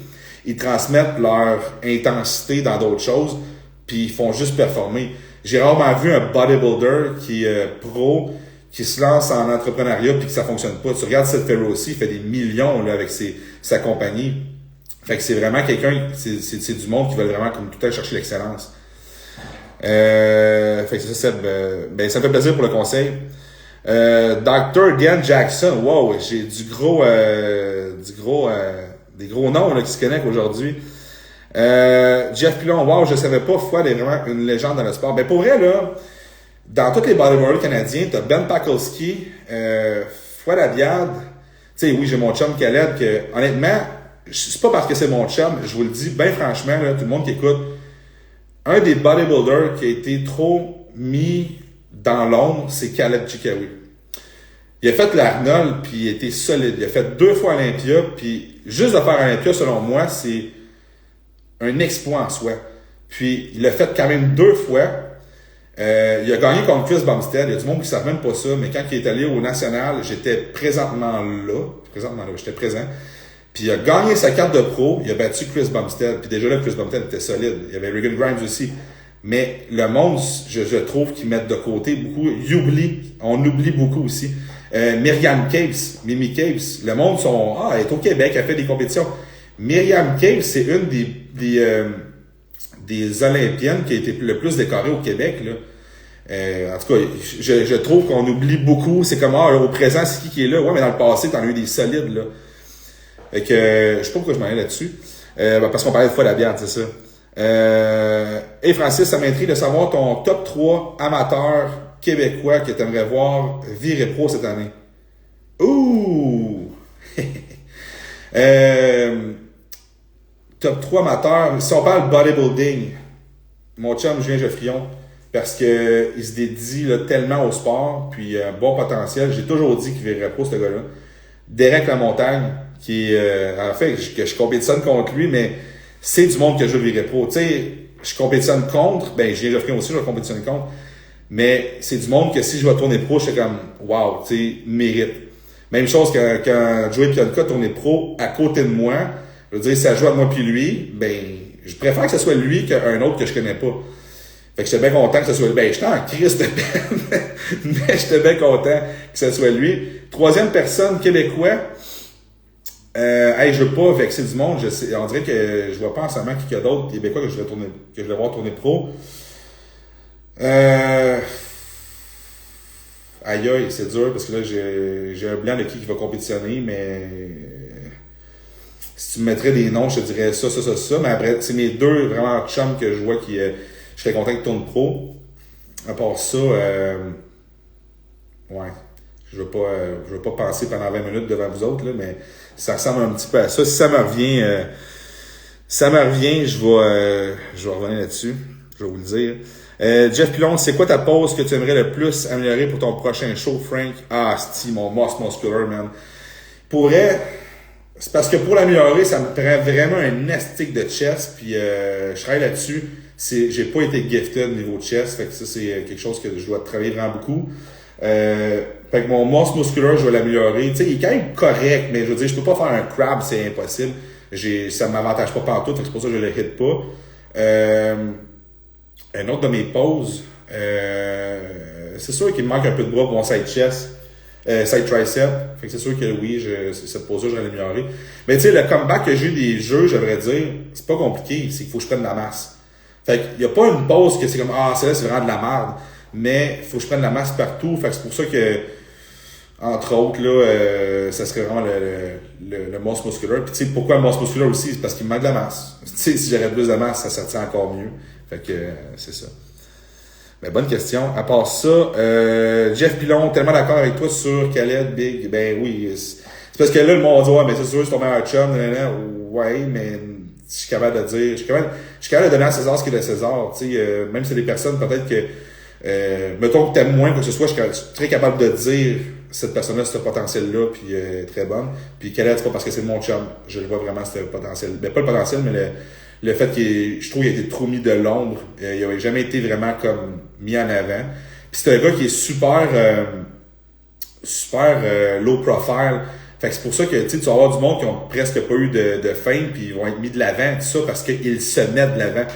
ils transmettent leur intensité dans d'autres choses, puis ils font juste performer. J'ai rarement vu un bodybuilder qui est pro, qui se lance en entrepreneuriat puis que ça fonctionne pas. Tu regardes Seth Ferrosi, il fait des millions là, avec sa compagnie. Fait que c'est vraiment quelqu'un, c'est du monde qui veut vraiment comme tout le temps chercher l'excellence. Fait que c'est ça, ben ça me fait plaisir pour le conseil. Dr. Dan Jackson, wow, j'ai des gros noms là, qui se connectent aujourd'hui. Jeff Pilon, wow, je savais pas, Fouad est vraiment une légende dans le sport. Ben pour vrai, là, dans tous les bodybuilders canadiens, t'as Ben Pakulski, Fouad Abiad, tu sais, oui, j'ai mon chum Khaled, que, honnêtement, c'est pas parce que c'est mon chum, je vous le dis, ben franchement, là, tout le monde qui écoute, un des bodybuilders qui a été trop mis dans l'ombre, c'est Khaled Chikawi. Il a fait l'Arnold, puis il a été solide. Il a fait 2 fois Olympia, puis juste de faire Olympia, selon moi, c'est un exploit en soi. Puis il l'a fait quand même 2 fois. Il a gagné contre Chris Bumstead. Il y a du monde qui ne savent même pas ça, mais quand il est allé au National, j'étais présentement là, j'étais présent. Puis il a gagné sa carte de pro, il a battu Chris Bumstead. Puis déjà là, Chris Bumstead était solide. Il y avait Regan Grimes aussi. Mais le monde, je trouve qu'ils mettent de côté beaucoup. On oublie beaucoup aussi. Myriam Capes, Mimi Capes, le monde elle est au Québec, elle fait des compétitions. Myriam Capes, c'est une des Olympiennes qui a été le plus décorée au Québec, là. En tout cas, je trouve qu'on oublie beaucoup. C'est comme, au présent, c'est qui est là? Ouais, mais dans le passé, t'en as eu des solides, là. Fait que, je sais pas pourquoi je m'en allais là-dessus. Parce qu'on parlait de fois la bière, c'est ça. Et Francis, ça m'intrigue de savoir ton top 3 amateurs québécois que tu aimerais voir virer pro cette année. Ouh! Top 3 amateurs. Si on parle bodybuilding, mon chum Julien Geoffrion, parce que il se dédie là, tellement au sport, puis un bon potentiel. J'ai toujours dit qu'il virerait pro, ce gars-là. Derek Lamontagne, qui en fait, que je compétitionne contre lui, mais c'est du monde que je virerais pro. Tu sais, je compétitionne contre, Julien Geoffrion aussi, je vais compétitionner contre. Mais c'est du monde que si je vais tourner pro, je suis comme, wow, tu sais, mérite. Même chose quand Joey Pionka tournait pro à côté de moi, je veux dire, ça joue à moi puis lui, je préfère que ce soit lui qu'un autre que je connais pas. Fait que j'étais bien content que ce soit lui. J'étais en crise de peine, mais j'étais bien content que ce soit lui. 3e personne, québécois. Je veux pas vexer du monde, on dirait que je vois pas en ce moment qu'il y a d'autres Québécois que je vais voir tourner pro. Aïe, c'est dur parce que là, j'ai un blanc de qui va compétitionner, mais si tu me mettrais des noms, je te dirais ça. Mais après, c'est mes 2 vraiment chums que je vois qui, je serais content qu'ils tournent pro. À part ça, ouais. Je veux pas penser pendant 20 minutes devant vous autres, là, mais ça ressemble un petit peu à ça. Si ça me revient, je vais revenir là-dessus. Je vais vous le dire. Jeff Pilon, c'est quoi ta pose que tu aimerais le plus améliorer pour ton prochain show, Frank? Mon muscle muscular, man. C'est parce que pour l'améliorer, ça me prend vraiment un astic de chest, puis je travaille là-dessus. J'ai pas été gifted niveau chest, fait que ça, c'est quelque chose que je dois travailler vraiment beaucoup. Fait que mon muscle musculaire, je vais l'améliorer. Tu sais, il est quand même correct, mais je veux dire, je peux pas faire un crab, c'est impossible. Ça m'avantage pas partout, fait que c'est pour ça que je le hit pas. Un autre de mes poses, c'est sûr qu'il me manque un peu de bras pour mon side chest, side tricep. Fait que c'est sûr que oui, cette pose-là, je vais l'améliorer. Mais tu sais, le comeback que j'ai eu des jeux, j'aimerais dire, c'est pas compliqué, c'est qu'il faut que je prenne de la masse. Fait qu'il y a pas une pose que c'est comme, celle-là, c'est vraiment de la merde. Mais il faut que je prenne de la masse partout. Fait que c'est pour ça que, entre autres, là, ça serait vraiment le muscle musculaire. Puis tu sais, pourquoi le muscle musculaire aussi? C'est parce qu'il me manque de la masse. Tu sais, si j'avais plus de masse, ça sortirait encore mieux. Fait que c'est ça. Ben, bonne question. À part ça, Jeff Pilon, tellement d'accord avec toi sur Khaled, Big. Ben oui, C'est parce que là, le monde dit, ouais, mais c'est sûr, c'est ton meilleur chum, ouais, mais je suis capable de dire, je suis capable de donner à César ce qui est de César, tu sais, même si c'est des personnes, peut-être que, mettons que t'aimes moins que ce soit, je suis très capable de dire, cette personne-là, ce potentiel-là, puis très bonne. Puis qu'elle c'est pas parce que c'est mon chum, je le vois vraiment, ce potentiel. Ben, pas le potentiel, mais le fait je trouve qu'il a été trop mis de l'ombre. Il avait jamais été vraiment comme mis en avant. Puis c'est un gars qui est super low profile. Fait que c'est pour ça que tu vas avoir du monde qui ont presque pas eu de fame, puis ils vont être mis de l'avant, tout ça, parce qu'ils se mettent de l'avant.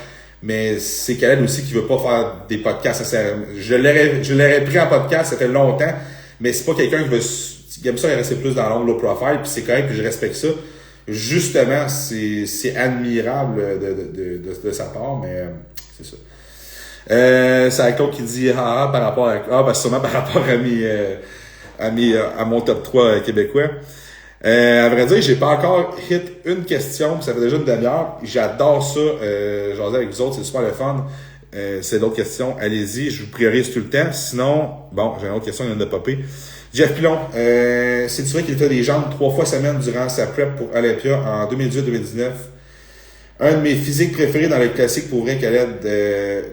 Mais c'est Khaled aussi qui veut pas faire des podcasts. Je l'aurais pris en podcast, ça fait longtemps, mais c'est pas quelqu'un qui aime ça rester plus dans l'ombre low profile, puis c'est correct, puis je respecte ça. Justement, c'est admirable de sa part, mais c'est ça. C'est un coach qui dit par rapport à sûrement par rapport à mon top 3 québécois. À vrai dire, j'ai pas encore hit une question, ça fait déjà une demi-heure. J'adore ça, jaser avec vous autres, c'est super le fun. C'est d'autres questions, allez-y, je vous priorise tout le temps. Sinon, bon, j'ai une autre question, il vient de popper. Jeff Pilon, c'est vrai qu'il fait des jambes 3 fois semaine durant sa prep pour Olympia en 2018-2019. Un de mes physiques préférés dans le classique pour vrai, Khaled.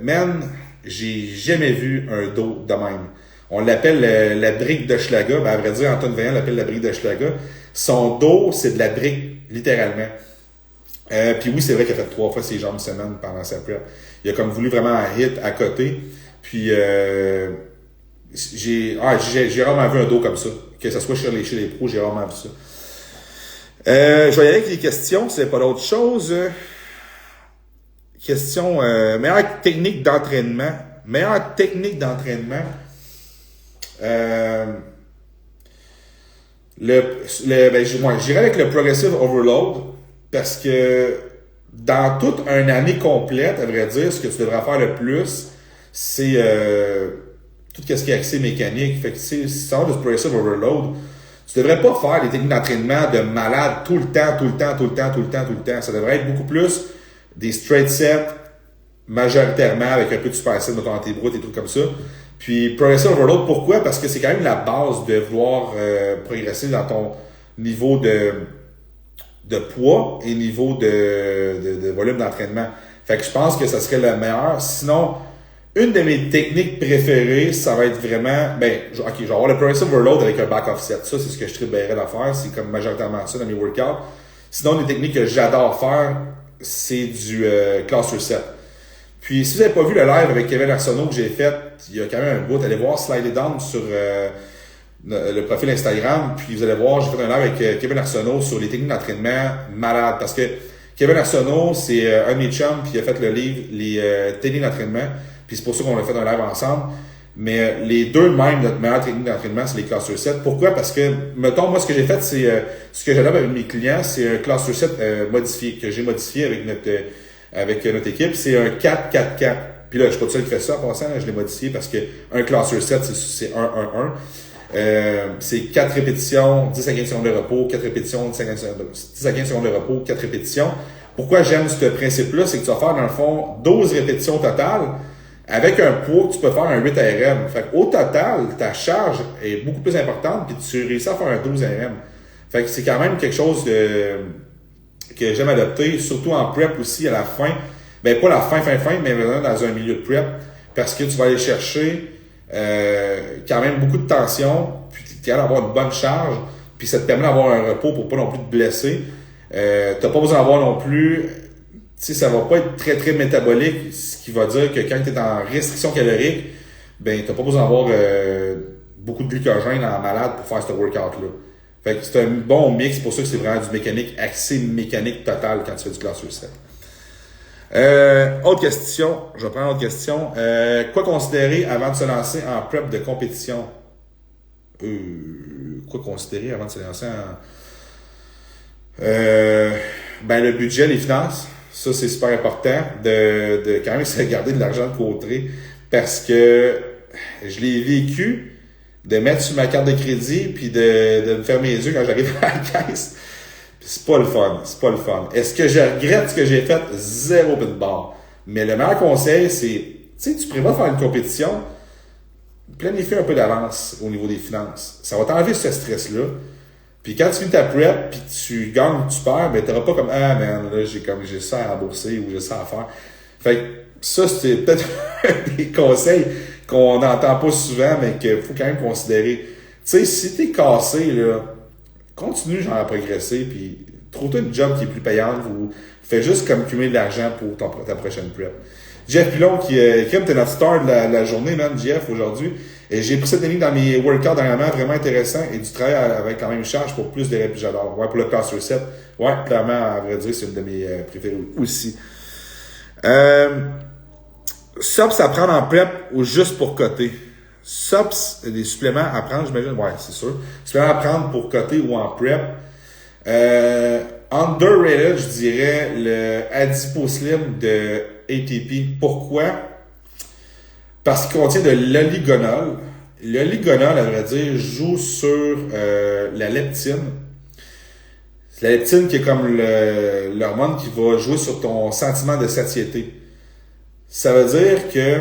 Man, j'ai jamais vu un dos de même. On l'appelle la brique de Schlaga. Ben, à vrai dire, Antoine Vaillant l'appelle la brique de Schlaga. Son dos, c'est de la brique, littéralement. Puis oui, c'est vrai qu'il a fait 3 fois ses jambes semaine pendant sa prep. Il a comme voulu vraiment un hit à côté. Puis j'ai rarement vu un dos comme ça. Que ce soit chez les pros, j'ai rarement vu ça. Je vais y aller avec les questions, si c'est pas d'autre chose. Question, meilleure technique d'entraînement. Meilleure technique d'entraînement. J'irais avec le Progressive Overload parce que dans toute une année complète, à vrai dire, ce que tu devrais faire le plus, c'est tout ce qui est accès mécanique. Fait que si tu as du Progressive Overload, tu devrais pas faire des techniques d'entraînement de malade tout le temps. Ça devrait être beaucoup plus des straight sets, majoritairement avec un peu de superset, mettons antébroute, des trucs comme ça. Puis Progressive Overload, pourquoi? Parce que c'est quand même la base de vouloir progresser dans ton niveau de poids et niveau de volume d'entraînement. Fait que je pense que ça serait le meilleur. Sinon, une de mes techniques préférées, ça va être vraiment, je vais avoir le Progressive Overload avec un back offset. Ça, c'est ce que je triperais à faire. C'est comme majoritairement ça dans mes workouts. Sinon, des techniques que j'adore faire, c'est du cluster set. Puis, si vous n'avez pas vu le live avec Kevin Arsenault que j'ai fait, il y a quand même un bout. Allez voir Slide It Down sur le profil Instagram. Puis, vous allez voir, j'ai fait un live avec Kevin Arsenault sur les techniques d'entraînement malades. Parce que Kevin Arsenault, c'est un de mes chums, puis il a fait le livre Les techniques d'entraînement. Puis, c'est pour ça qu'on a fait un live ensemble. Mais les deux même, notre meilleure technique d'entraînement, c'est les cluster sets. Pourquoi? Parce que, mettons, moi, ce que j'ai fait, c'est ce que j'adore avec mes clients, c'est un cluster set modifié, que j'ai modifié avec notre équipe. C'est un 4-4-4. Puis là, je suis pas tout seul qui fait ça en passant, là, je l'ai modifié parce que un cluster set, c'est 1-1-1. C'est 4 répétitions, 10 à 15 secondes de repos, 4 répétitions, 10 à 15 secondes de repos, 4 répétitions. Pourquoi j'aime ce principe-là? C'est que tu vas faire, dans le fond, 12 répétitions totales avec un poids que tu peux faire un 8 RM. Fait qu'au total, ta charge est beaucoup plus importante puis tu réussis à faire un 12 RM. Fait que c'est quand même quelque chose que j'aime adopter, surtout en prep aussi à la fin. Ben, pas la fin, mais vraiment dans un milieu de prep. Parce que tu vas aller chercher quand même beaucoup de tension, puis tu es capable d'avoir une bonne charge, puis ça te permet d'avoir un repos pour pas non plus te blesser. T'as pas besoin d'avoir non plus, tu sais, ça va pas être très très métabolique, ce qui va dire que quand tu es en restriction calorique, ben t'as pas besoin d'avoir beaucoup de glycogène en malade pour faire ce workout-là. Fait que c'est un bon mix, c'est pour ça que c'est vraiment du mécanique, accès mécanique total quand tu fais du cluster set. Autre question, je vais prendre une autre question. Quoi considérer avant de se lancer en prep de compétition? Quoi considérer avant de se lancer en... le budget, les finances, ça c'est super important de quand même se garder de l'argent de côté parce que je l'ai vécu de mettre sur ma carte de crédit puis de me fermer les yeux quand j'arrive à la caisse. C'est pas le fun. Est-ce que je regrette ce que j'ai fait? Zéro peu de barre. Mais le meilleur conseil, c'est, tu prévois faire une compétition, planifie un peu d'avance au niveau des finances. Ça va t'enlever ce stress-là. Puis quand tu finis ta prep, puis tu gagnes ou tu perds, ben t'auras pas comme ah man, là j'ai ça à rembourser ou j'ai ça à faire. Fait que ça, c'est peut-être des conseils qu'on n'entend pas souvent, mais qu'il faut quand même considérer. Tu sais, si t'es cassé, là, continue genre à progresser, puis trouve-toi une job qui est plus payante ou fais juste comme cumuler de l'argent pour ta prochaine prep. Jeff Pilon qui t'es notre star de la journée, man, Jeff, aujourd'hui. Et j'ai pris cette technique dans mes workouts dernièrement, vraiment intéressant, et du travail avec quand même une charge pour plus de reps, j'adore. Ouais, pour le cluster set. Ouais, clairement, à vrai dire, c'est une de mes préférées aussi. SOPS à prendre en prep ou juste pour coter? SOPS, des suppléments à prendre, j'imagine, ouais, c'est sûr. Suppléments à prendre pour coter ou en prep. Underrated, je dirais, le Adiposlim de ATP. Pourquoi? Parce qu'il contient de l'oligonol. L'oligonol, à vrai dire, joue sur la leptine. C'est la leptine qui est comme l'hormone qui va jouer sur ton sentiment de satiété. Ça veut dire que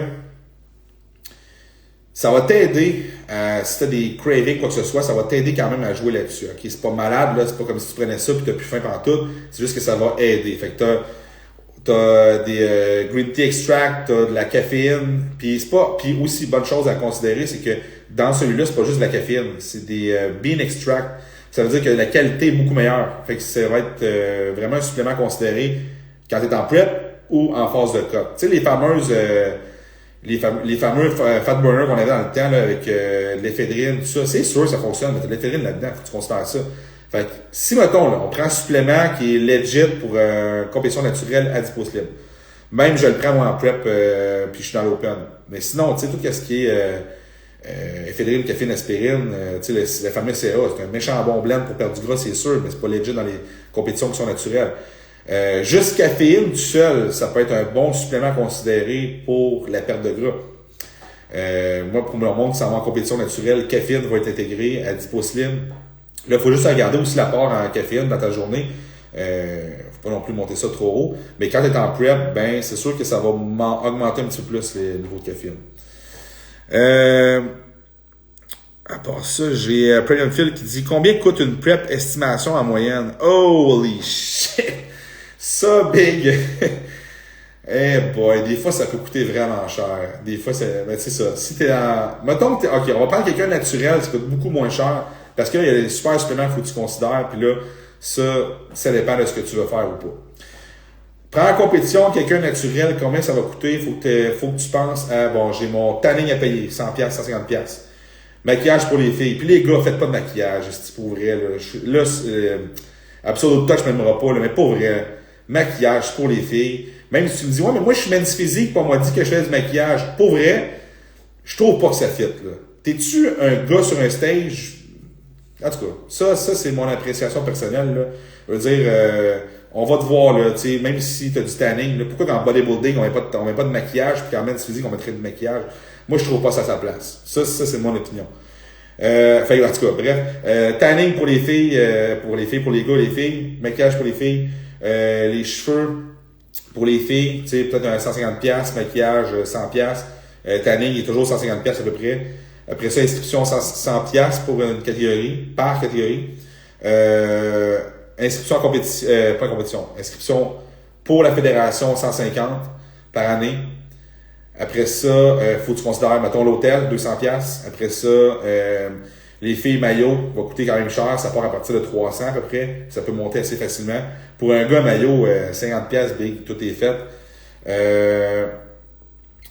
ça va t'aider, si tu as des cravings, quoi que ce soit, ça va t'aider quand même à jouer là-dessus. Okay? C'est pas malade, là, c'est pas comme si tu prenais ça et tu n'as plus faim pantoute. C'est juste que ça va aider. Fait que t'as des green tea extract, t'as de la caféine, puis aussi bonne chose à considérer, c'est que dans celui-là, c'est pas juste de la caféine, c'est des bean extract. Ça veut dire que la qualité est beaucoup meilleure. Fait que ça va être vraiment un supplément à considérer quand tu es en prep ou en phase de cut. Tu sais, les fameux fat burners qu'on avait dans le temps là, avec l'éphédrine, tout ça, c'est sûr ça fonctionne, mais t'as de l'éphédrine là-dedans, faut que tu considères ça. Fait que, si, mettons, là, on prend un supplément qui est legit pour compétition naturelle Adiposlim. Même, je le prends, moi, en prep, puis je suis dans l'open. Mais sinon, tu sais, tout ce qui est éphédrine, caféine, aspirine, tu sais, le fameux CA, c'est un méchant bon blend pour perdre du gras, c'est sûr, mais c'est pas legit dans les compétitions qui sont naturelles. Juste caféine tout seul, ça peut être un bon supplément à considérer pour la perte de gras. Moi, pour mon monde qui s'en va en compétition naturelle, caféine va être intégrée, Adiposlim. Là, il faut juste regarder aussi l'apport en caféine dans ta journée. Faut pas non plus monter ça trop haut. Mais quand tu es en prep, ben c'est sûr que ça va augmenter un petit peu plus les niveaux de caféine. À part ça, j'ai Premium Phil qui dit combien coûte une prep estimation en moyenne? Holy shit! Ça, big! Eh boy, des fois ça peut coûter vraiment cher. Des fois, ben, c'est ça. Si t'es en. Mettons que ok, on va prendre quelqu'un naturel, ça coûte beaucoup moins cher. Parce qu'il y a des super suppléments qu'il faut que tu considères, puis là, ça dépend de ce que tu veux faire ou pas. Prends en compétition, quelqu'un naturel, combien ça va coûter? Faut que tu penses à, bon, j'ai mon tanning à payer, 100$, 150$. Maquillage pour les filles. Puis les gars, faites pas de maquillage, c'est pour vrai, là. Absolute Touch, je m'aimera pas, là, mais pas vrai. Maquillage pour les filles. Même si tu me dis, ouais, mais moi, je suis men's physique, puis on m'a dit que je fais du maquillage. Pour vrai, je trouve pas que ça fit, là. T'es-tu un gars sur un stage? En tout cas, ça c'est mon appréciation personnelle, là. Je veux dire, on va te voir, là, tu sais, même si tu as du tanning, là, pourquoi dans bodybuilding, on met pas de maquillage, puis quand même physique, on mettrait du maquillage? Moi, je trouve pas ça à sa place. Ça c'est mon opinion. Fait, en tout cas, bref. Tanning pour les filles, pour les gars, les filles. Maquillage pour les filles. Les cheveux pour les filles, tu sais, peut-être un 150$, maquillage 100$. Tanning est toujours 150$ à peu près. Après ça, inscription 100$ pour une catégorie, par catégorie. Inscription en compétition, pas en compétition, inscription pour la fédération 150$ par année. Après ça, faut que tu considères, mettons, l'hôtel, 200$. Après ça, les filles maillot va coûter quand même cher, ça part à partir de 300$ à peu près. Ça peut monter assez facilement. Pour un gars maillot, 50$, big, tout est fait.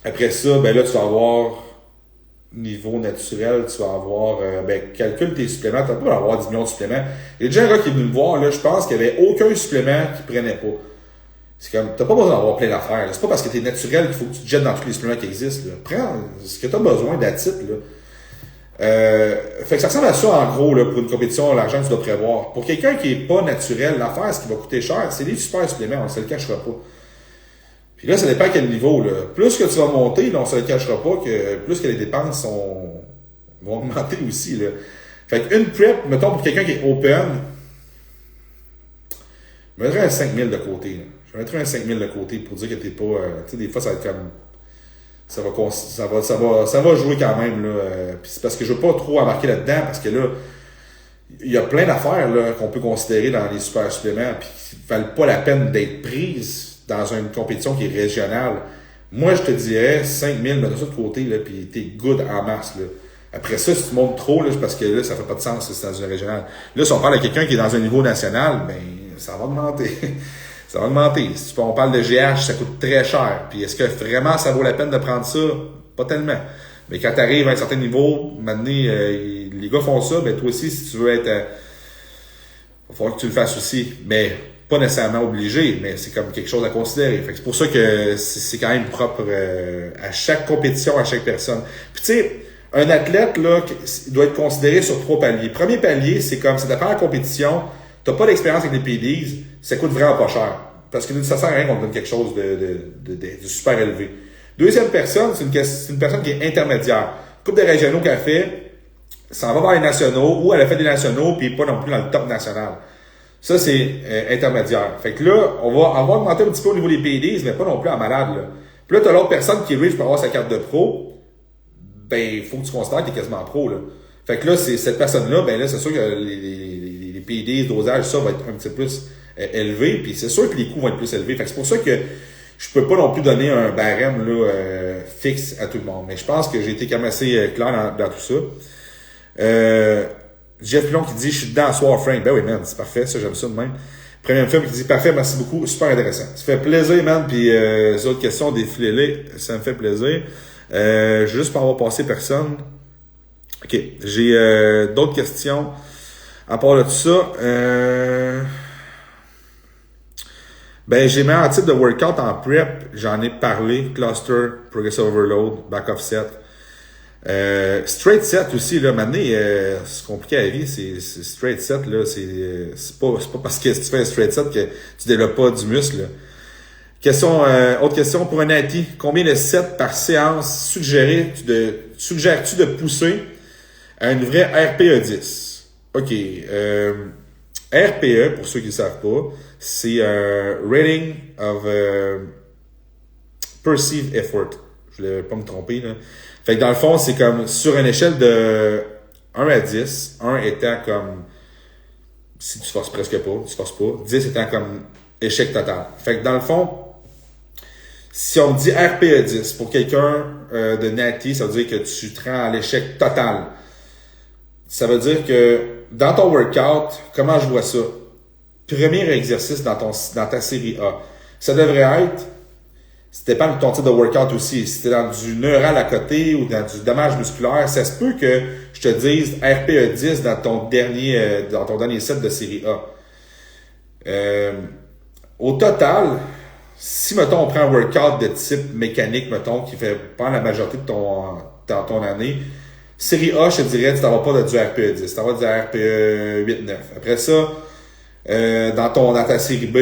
Après ça, ben là, tu vas avoir niveau naturel, tu vas avoir, calcule tes suppléments, t'as pas avoir 10 millions de suppléments. Il y a déjà un gars qui est venu me voir, là, je pense qu'il y avait aucun supplément qu'il prenait pas. C'est comme, t'as pas besoin d'avoir plein d'affaires, là. C'est pas parce que t'es naturel qu'il faut que tu te jettes dans tous les suppléments qui existent, là. Prends ce que t'as besoin d'attitude, là. Fait que ça ressemble à ça, en gros, là, pour une compétition, l'argent que tu dois prévoir. Pour quelqu'un qui est pas naturel, l'affaire, ce qui va coûter cher, c'est les super suppléments, on ne se le cachera pas. Puis là, ça dépend à quel niveau, là. Plus que tu vas monter, là, on se le cachera pas que plus que les dépenses vont augmenter aussi, là. Fait qu'une prep, mettons, pour quelqu'un qui est open, je mettrais un 5000 de côté, là. Je mettrais un 5000 de côté pour dire que t'es pas, tu sais, des fois, ça va être comme, ça va jouer quand même, là. Puis c'est parce que je veux pas trop embarquer là-dedans, parce que là, il y a plein d'affaires là, qu'on peut considérer dans les super suppléments puis qui ne valent pas la peine d'être prises dans une compétition qui est régionale. Moi, je te dirais 5000, mets ça de côté, là, puis t'es good en masse. Là. Après ça, si tu montes trop, là, c'est parce que là, ça fait pas de sens si c'est dans une régionale. Là, si on parle de quelqu'un qui est dans un niveau national, ben ça va augmenter. Ça va augmenter. Si on parle de GH, ça coûte très cher. Puis est-ce que vraiment ça vaut la peine de prendre ça? Pas tellement. Mais quand tu arrives à un certain niveau, maintenant, les gars font ça, ben toi aussi, si tu veux être... il va falloir que tu le fasses aussi. Mais pas nécessairement obligé, mais c'est comme quelque chose à considérer. Fait que c'est pour ça que c'est quand même propre à chaque compétition, à chaque personne. Puis tu sais, un athlète, là, doit être considéré sur 3 paliers. Premier palier, c'est comme, c'est ta première compétition, t'as pas d'expérience avec les PDs, ça coûte vraiment pas cher. Parce que ça sert à rien qu'on te donne quelque chose de super élevé. Deuxième personne, c'est une personne qui est intermédiaire. Coupe des régionaux qu'elle fait, ça va vers les nationaux, ou elle a fait des nationaux, puis pas non plus dans le top national. Ça, c'est intermédiaire. Fait que là, on va augmenter un petit peu au niveau des PDs, mais pas non plus en malade. Là. Puis là, t'as l'autre personne qui est riche pour avoir sa carte de pro. Ben, il faut que tu considères que t'es quasiment pro, là. Fait que là, c'est cette personne-là, ben là, c'est sûr que les PD, les dosages, ça va être un petit peu plus élevé, puis c'est sûr que les coûts vont être plus élevés. Fait que c'est pour ça que je peux pas non plus donner un barème là, fixe à tout le monde. Mais je pense que j'ai été quand même assez clair dans tout ça. Jeff Pilon qui dit « Je suis dedans à soir, Frank. » Ben oui, man, c'est parfait, ça, j'aime ça de même. Premier film qui dit « Parfait, merci beaucoup, super intéressant. » Ça fait plaisir, man, puis les autres questions, défilez-les, ça me fait plaisir. Juste pour avoir passé personne. OK. J'ai d'autres questions. À part de tout ça, ben j'ai mis un type de workout en prep. J'en ai parlé. Cluster, Progressive Overload, Back Offset. Straight set aussi, là, maintenant, c'est compliqué à vivre, c'est straight set, là, c'est pas parce que si tu fais un straight set que tu développes pas du muscle, là. Autre question pour un AT. Combien de sets par séance suggères-tu de pousser à une vraie RPE 10? OK. RPE, pour ceux qui ne savent pas, c'est Rating of Perceived Effort. Je ne vais pas me tromper, là. Fait que dans le fond, c'est comme sur une échelle de 1 à 10, 1 étant comme si tu forces presque pas, tu forces pas, 10 étant comme échec total. Fait que dans le fond, si on me dit RPE 10, pour quelqu'un de natty, ça veut dire que tu te rends à l'échec total. Ça veut dire que dans ton workout, comment je vois ça? Premier exercice dans ta série A. Ça devrait être, ça dépend de ton type de workout aussi. Si t'es dans du neural à côté ou dans du dommage musculaire, ça se peut que je te dise RPE 10 dans ton dernier set de série A. Au total, si, mettons, on prend un workout de type mécanique, mettons, qui fait pas la majorité de ton année, série A, je te dirais, tu t'en vas pas du RPE 10, tu t'en vas du RPE 8-9. Après ça, dans ta série B,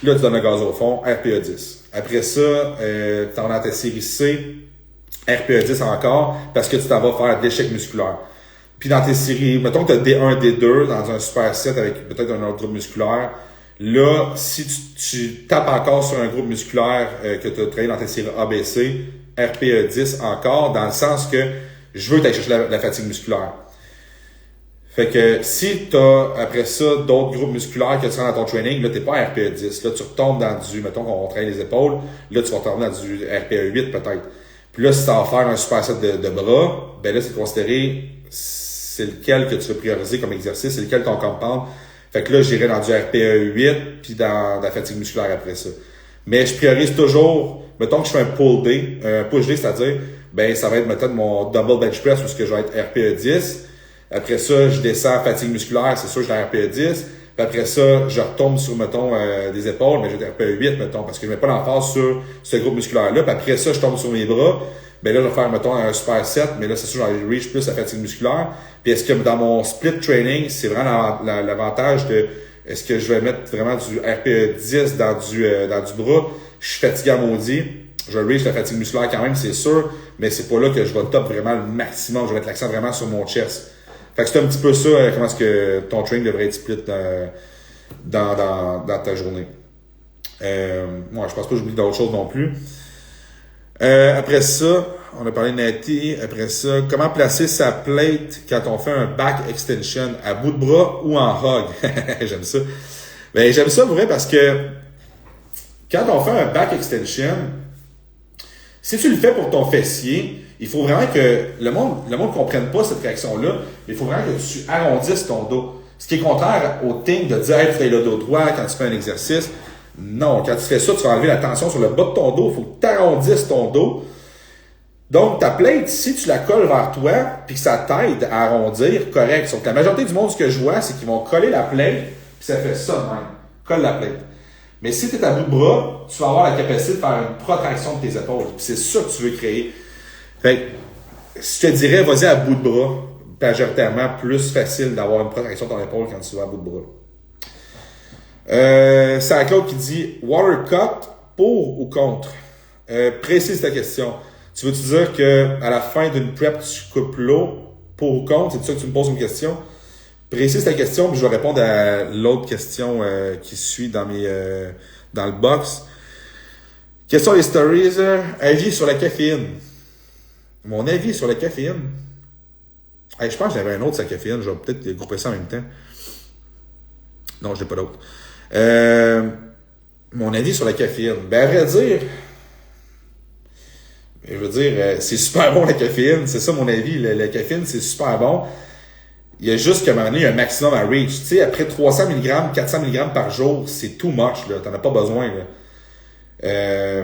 là, tu donnes le gaz au fond, RPE 10. Après ça, tu t'en vas dans ta série C, RPE 10 encore, parce que tu t'en vas faire de l'échec musculaire. Puis dans tes séries, mettons que tu as D1, D2 dans un super set avec peut-être un autre groupe musculaire. Là, si tu tapes encore sur un groupe musculaire que tu as travaillé dans tes séries ABC, RPE 10 encore, dans le sens que je veux t'aller chercher la fatigue musculaire. Fait que si tu as après ça d'autres groupes musculaires que tu rends dans ton training, là, t'es pas à RPE 10. Là, tu retombes dans du, mettons qu'on travaille les épaules, là, tu vas retomber dans du RPE 8 peut-être. Puis là, si tu vas faire un super set de bras, ben là, c'est considéré c'est lequel que tu veux prioriser comme exercice, c'est lequel ton compound. Fait que là, j'irai dans du RPE 8 puis dans la fatigue musculaire après ça. Mais je priorise toujours, mettons que je fais un pull D, un push D, c'est-à-dire, ben ça va être peut-être mon double bench press où ce que je vais être RPE 10. Après ça, je descends fatigue musculaire, c'est sûr que je vais RPE 10. Puis après ça, je retombe sur, mettons, des épaules, mais je vais RPE 8, mettons, parce que je mets pas l'emphase sur ce groupe musculaire-là. Puis après ça, je tombe sur mes bras. Ben là, je vais faire, mettons, un super set, mais là, c'est sûr, je vais reach plus la fatigue musculaire. Puis est-ce que dans mon split training, c'est vraiment l'avantage de, est-ce que je vais mettre vraiment du RPE 10 dans du bras? Je suis fatigué à maudit. Je vais reach la fatigue musculaire quand même, c'est sûr, mais c'est pas là que je vais top vraiment le maximum. Je vais mettre l'accent vraiment sur mon chest. Fait que c'est un petit peu ça, comment est-ce que ton training devrait être split dans ta journée. Moi, je pense pas que j'oublie d'autres choses non plus. Après ça, on a parlé de Natty. Après ça, comment placer sa plate quand on fait un back extension à bout de bras ou en hog? J'aime ça. Ben, j'aime ça, vrai, parce que quand on fait un back extension, si tu le fais pour ton fessier, il faut vraiment que le monde comprenne pas cette réaction-là, mais il faut vraiment que tu arrondisses ton dos. Ce qui est contraire au thing de dire, hey, tu fais le dos droit quand tu fais un exercice. Non, quand tu fais ça, tu vas enlever la tension sur le bas de ton dos. Il faut que tu arrondisses ton dos. Donc, ta plate, si tu la colles vers toi, puis que ça t'aide à arrondir, correct. Sauf que la majorité du monde, ce que je vois, c'est qu'ils vont coller la plate, puis ça fait ça même. Colle la plate. Mais si tu es à bout de bras, tu vas avoir la capacité de faire une protection de tes épaules. Puis c'est ça que tu veux créer. Fait que, je te dirais, vas-y à bout de bras. Majoritairement, plus facile d'avoir une protection de ton épaule quand tu vas à bout de bras. C'est Claude qui dit water cut pour ou contre? Précise ta question. Tu veux-tu dire que à la fin d'une prep, tu coupes l'eau pour ou contre? C'est ça que tu me poses une question? Précise ta question, puis je vais répondre à l'autre question qui suit dans le box. Question des stories. Avis sur la caféine. Mon avis sur la caféine. Hey, je pense que j'avais un autre sur la caféine. Je vais peut-être grouper ça en même temps. Non, je n'ai pas d'autre. Mon avis sur la caféine. Ben, à vrai dire, je veux dire, c'est super bon la caféine. C'est ça mon avis. La caféine, c'est super bon. Il y a juste qu'à un moment donné, il y a un maximum à reach. Tu sais, après 300 mg, 400 mg par jour, c'est too much, là. T'en as pas besoin, là.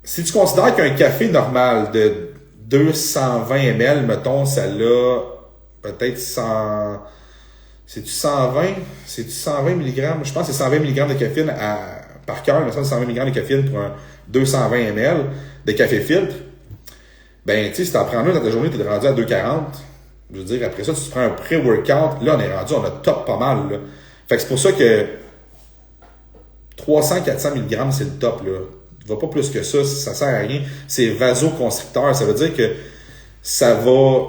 Si tu considères qu'un café normal de 220 ml, mettons, ça l'a peut-être 100... C'est-tu 120? C'est-tu 120 mg? Je pense que c'est 120 mg de caféine par cœur. Il me semble que c'est 120 mg de caféine pour un 220 ml de café filtre. Ben, tu sais, si t'en prends un dans ta journée, t'es rendu à 2,40. Je veux dire, après ça, tu te prends un pré-workout. Là, on a top pas mal, là. Fait que c'est pour ça que 300-400 mg, c'est le top, là. Va pas plus que ça sert à rien. C'est vasoconstricteur. Ça veut dire que ça va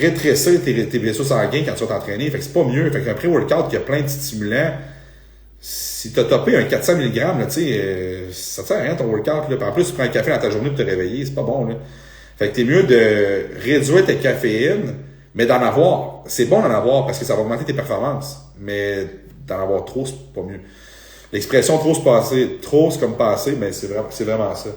rétrécir tes vaisseaux sanguins quand tu vas t'entraîner. Fait que c'est pas mieux. Fait qu'un pré-workout qui a plein de stimulants, si t'as topé un 400 mg, là, tu sais, ça sert à rien ton workout, là. Puis en plus, tu prends un café dans ta journée pour te réveiller, c'est pas bon, là. Fait que t'es mieux de réduire tes caféines, mais d'en avoir. C'est bon d'en avoir parce que ça va augmenter tes performances. Mais d'en avoir trop, c'est pas mieux. L'expression trop c'est comme passer, mais c'est vraiment ça.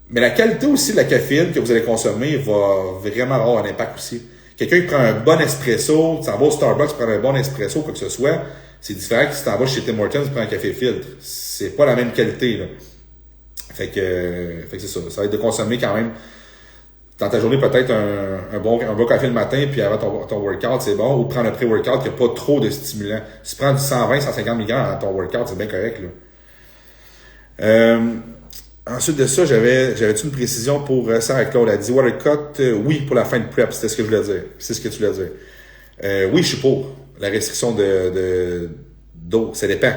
Mais la qualité aussi de la caféine que vous allez consommer va vraiment avoir un impact aussi. Quelqu'un qui prend un bon espresso, tu t'en vas au Starbucks, tu prends un bon espresso, quoi que ce soit, c'est différent que si tu t'en vas chez Tim Hortons, tu prends un café filtre. C'est pas la même qualité, là. Fait que c'est ça. Ça va être de consommer quand même dans ta journée peut-être un bon café le matin, puis avant ton workout, c'est bon. Ou prendre un pré-workout qui n'a pas trop de stimulants. Si tu prends du 120-150 mg dans ton workout, c'est bien correct, là. Ensuite de ça, j'avais-tu une précision pour Sarah Claude? Elle a dit water cut, oui, pour la fin de prep. C'était ce que je voulais dire. C'est ce que tu voulais dire. Oui, je suis pour la restriction d'eau. Ça dépend.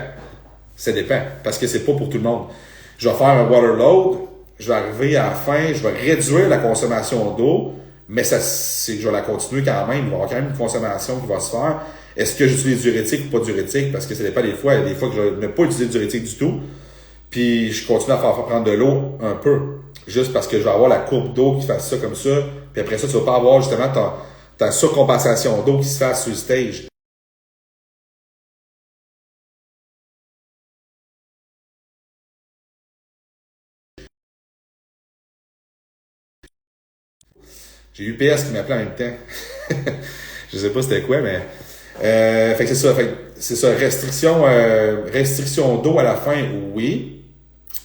Ça dépend. Parce que c'est pas pour tout le monde. Je vais faire un water load. Je vais arriver à la fin. Je vais réduire la consommation d'eau. Mais je vais la continuer quand même. Il va y avoir quand même une consommation qui va se faire. Est-ce que j'utilise diurétique ou pas diurétique? Parce que ça dépend des fois. Il y a des fois que je vais ne pas utiliser de diurétique du tout. Puis je continue à faire prendre de l'eau un peu. Juste parce que je vais avoir la courbe d'eau qui fasse ça comme ça. Puis après ça, tu vas pas avoir justement ta surcompensation d'eau qui se fasse sur le stage. J'ai eu PS qui m'appelait en même temps. Je sais pas c'était quoi, mais... fait que c'est ça. Restriction d'eau à la fin, oui.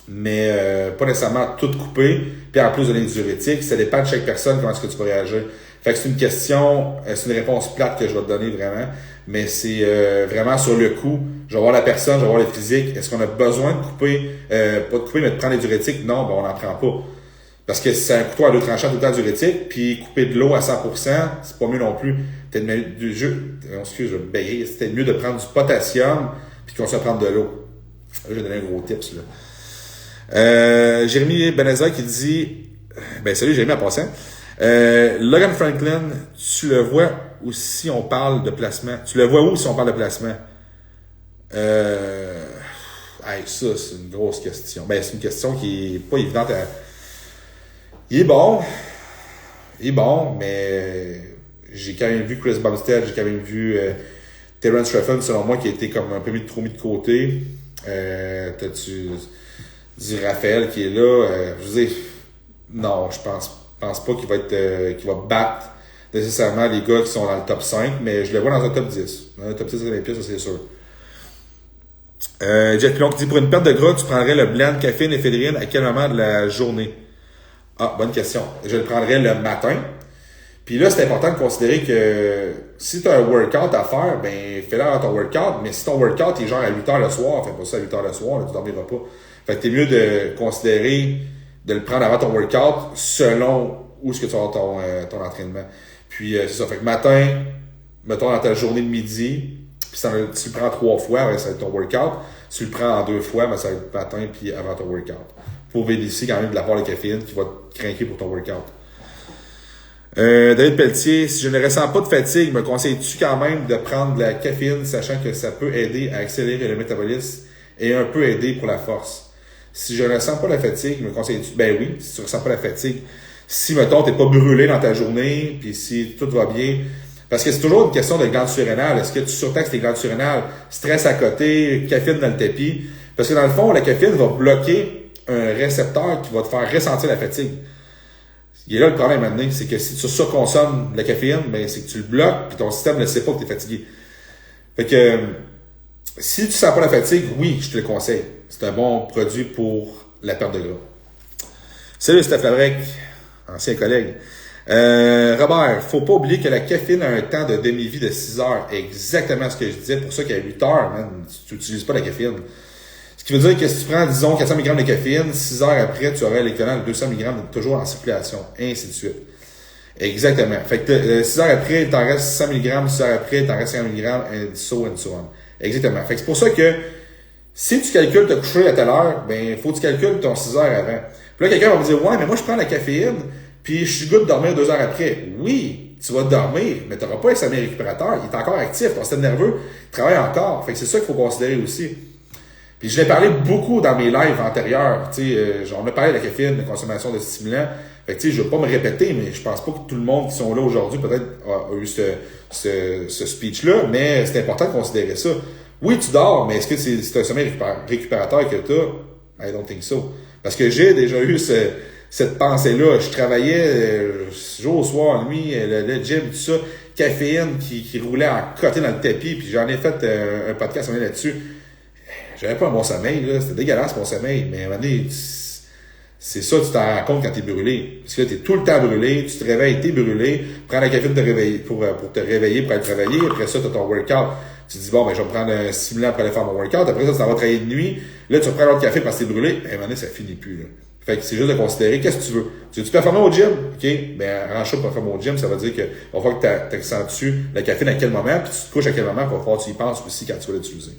Mais pas nécessairement tout couper, puis en plus de diurétique, ça dépend de chaque personne comment est-ce que tu vas réagir. Fait que c'est une question, c'est une réponse plate que je vais te donner vraiment, mais c'est vraiment sur le coup, je vais voir la personne, je vais voir le physique, est-ce qu'on a besoin de couper, pas de couper, mais de prendre des diurétiques? Non, ben on n'en prend pas. Parce que c'est un couteau à deux tranchants tout le temps diurétique, puis couper de l'eau à 100%, c'est pas mieux non plus. Peut-être je vais bailler, c'était mieux de prendre du potassium, puis qu'on se prendre de l'eau. Là, je vais donner un gros tips, là. Jérémy Beneza qui dit salut Jérémy en passant. Logan Franklin, tu le vois où si on parle de placement? Tu le vois où si on parle de placement? Hey, ça, c'est une grosse question. Ben, c'est une question qui est pas évidente à... Il est bon. Il est bon, mais j'ai quand même vu Chris Bumstead, j'ai quand même vu Terrence Trefan, selon moi, qui a été comme un peu trop mis de côté. T'as-tu dit Raphaël qui est là? Je veux dire, non, je pense pas qu'il va être qu'il va battre nécessairement les gars qui sont dans le top 5, mais je le vois dans un top 10. Dans un top 10 olympique, ça c'est sûr. Jet Pilon qui dit, pour une perte de gras, tu prendrais le blend caféine et fédrine à quel moment de la journée? Ah, bonne question. Je le prendrais le matin. Puis là, c'est important de considérer que si tu as un workout à faire, ben fais-le dans ton workout. Mais si ton workout est genre à 8 heures le soir, fais pas ça à 8 heures le soir, là, tu dormiras pas. Fait que t'es mieux de considérer de le prendre avant ton workout selon où est-ce que tu vas avoir ton entraînement. Puis c'est ça. Fait que matin, mettons dans ta journée de midi, puis tu le prends 3 fois, ben, ça va être ton workout. Si tu le prends en 2 fois, ben, ça va être matin puis avant ton workout. Faut vérifier quand même de l'apport de caféine qui va te craquer pour ton workout. David Pelletier, si je ne ressens pas de fatigue, me conseilles-tu quand même de prendre de la caféine, sachant que ça peut aider à accélérer le métabolisme et un peu aider pour la force? Si je ne ressens pas la fatigue, me conseilles-tu? Ben oui, si tu ne ressens pas la fatigue. Si, mettons, t'es pas brûlé dans ta journée, puis si tout va bien, parce que c'est toujours une question de glandes surrénales. Est-ce que tu surtaxes tes glandes surrénales? Stress à côté, caféine dans le tapis? Parce que dans le fond, la caféine va bloquer un récepteur qui va te faire ressentir la fatigue. Il est là le problème maintenant, c'est que si tu surconsommes de la caféine, ben c'est que tu le bloques, puis ton système ne sait pas que tu es fatigué. Fait que si tu sens pas la fatigue, oui, je te le conseille. C'est un bon produit pour la perte de gras. Salut Steph Labrec, ancien collègue. Robert, faut pas oublier que la caféine a un temps de demi-vie de 6 heures. Exactement ce que je disais. Pour ça qu'à 8 heures, man, tu n'utilises pas la caféine. Ce qui veut dire que si tu prends, disons, 400 mg de caféine, 6 heures après, tu aurais l'équivalent de 200 mg toujours en circulation, et ainsi de suite. Exactement. Fait que 6 heures après, il t'en reste 100 mg, 6 heures après, il t'en reste 50 mg, and so on. Exactement. Fait que c'est pour ça que si tu calcules te coucher à telle heure, ben, faut que tu calcules ton 6 heures avant. Puis là, quelqu'un va me dire, ouais, mais moi, je prends la caféine, puis je suis good de dormir 2 heures après. Oui, tu vas dormir, mais tu n'auras pas un sommeil récupérateur. Il est encore actif, ton système nerveux travaille encore. Fait que c'est ça qu'il faut considérer aussi. Puis je l'ai parlé beaucoup dans mes lives antérieurs. On a parlé de la caféine, de consommation de stimulants. Fait que je ne veux pas me répéter, mais je pense pas que tout le monde qui sont là aujourd'hui peut-être a eu ce speech-là, mais c'est important de considérer ça. Oui, tu dors, mais est-ce que c'est un sommeil récupérateur que tu as? I don't think so. Parce que j'ai déjà eu cette pensée-là. Je travaillais jour au soir, nuit, le gym, tout ça, caféine qui roulait en côté dans le tapis, puis j'en ai fait un podcast là-dessus. J'avais pas un bon sommeil, là. C'était dégueulasse mon sommeil. Mais à un moment donné, c'est ça, tu t'en rends compte quand t'es brûlé. Parce que là, t'es tout le temps brûlé, tu te réveilles, t'es brûlé, prends la caféine pour te réveiller, pour aller travailler. Après ça, t'as ton workout. Tu te dis, bon, ben, je vais me prendre un stimulant pour aller faire mon workout. Après ça, tu t'en vas travailler de nuit. Là, tu reprends l'autre café parce que t'es brûlé. Et à un moment donné, ça finit plus, là. Fait que c'est juste de considérer qu'est-ce que tu veux. Tu veux performer au gym? OK? Ben, arrange-toi pour performer au gym. Ça veut dire que, va falloir que t'accentues la caféine à quel moment, puis tu te couches à quel moment, il va falloir que tu y penses aussi quand tu vas l'utiliser.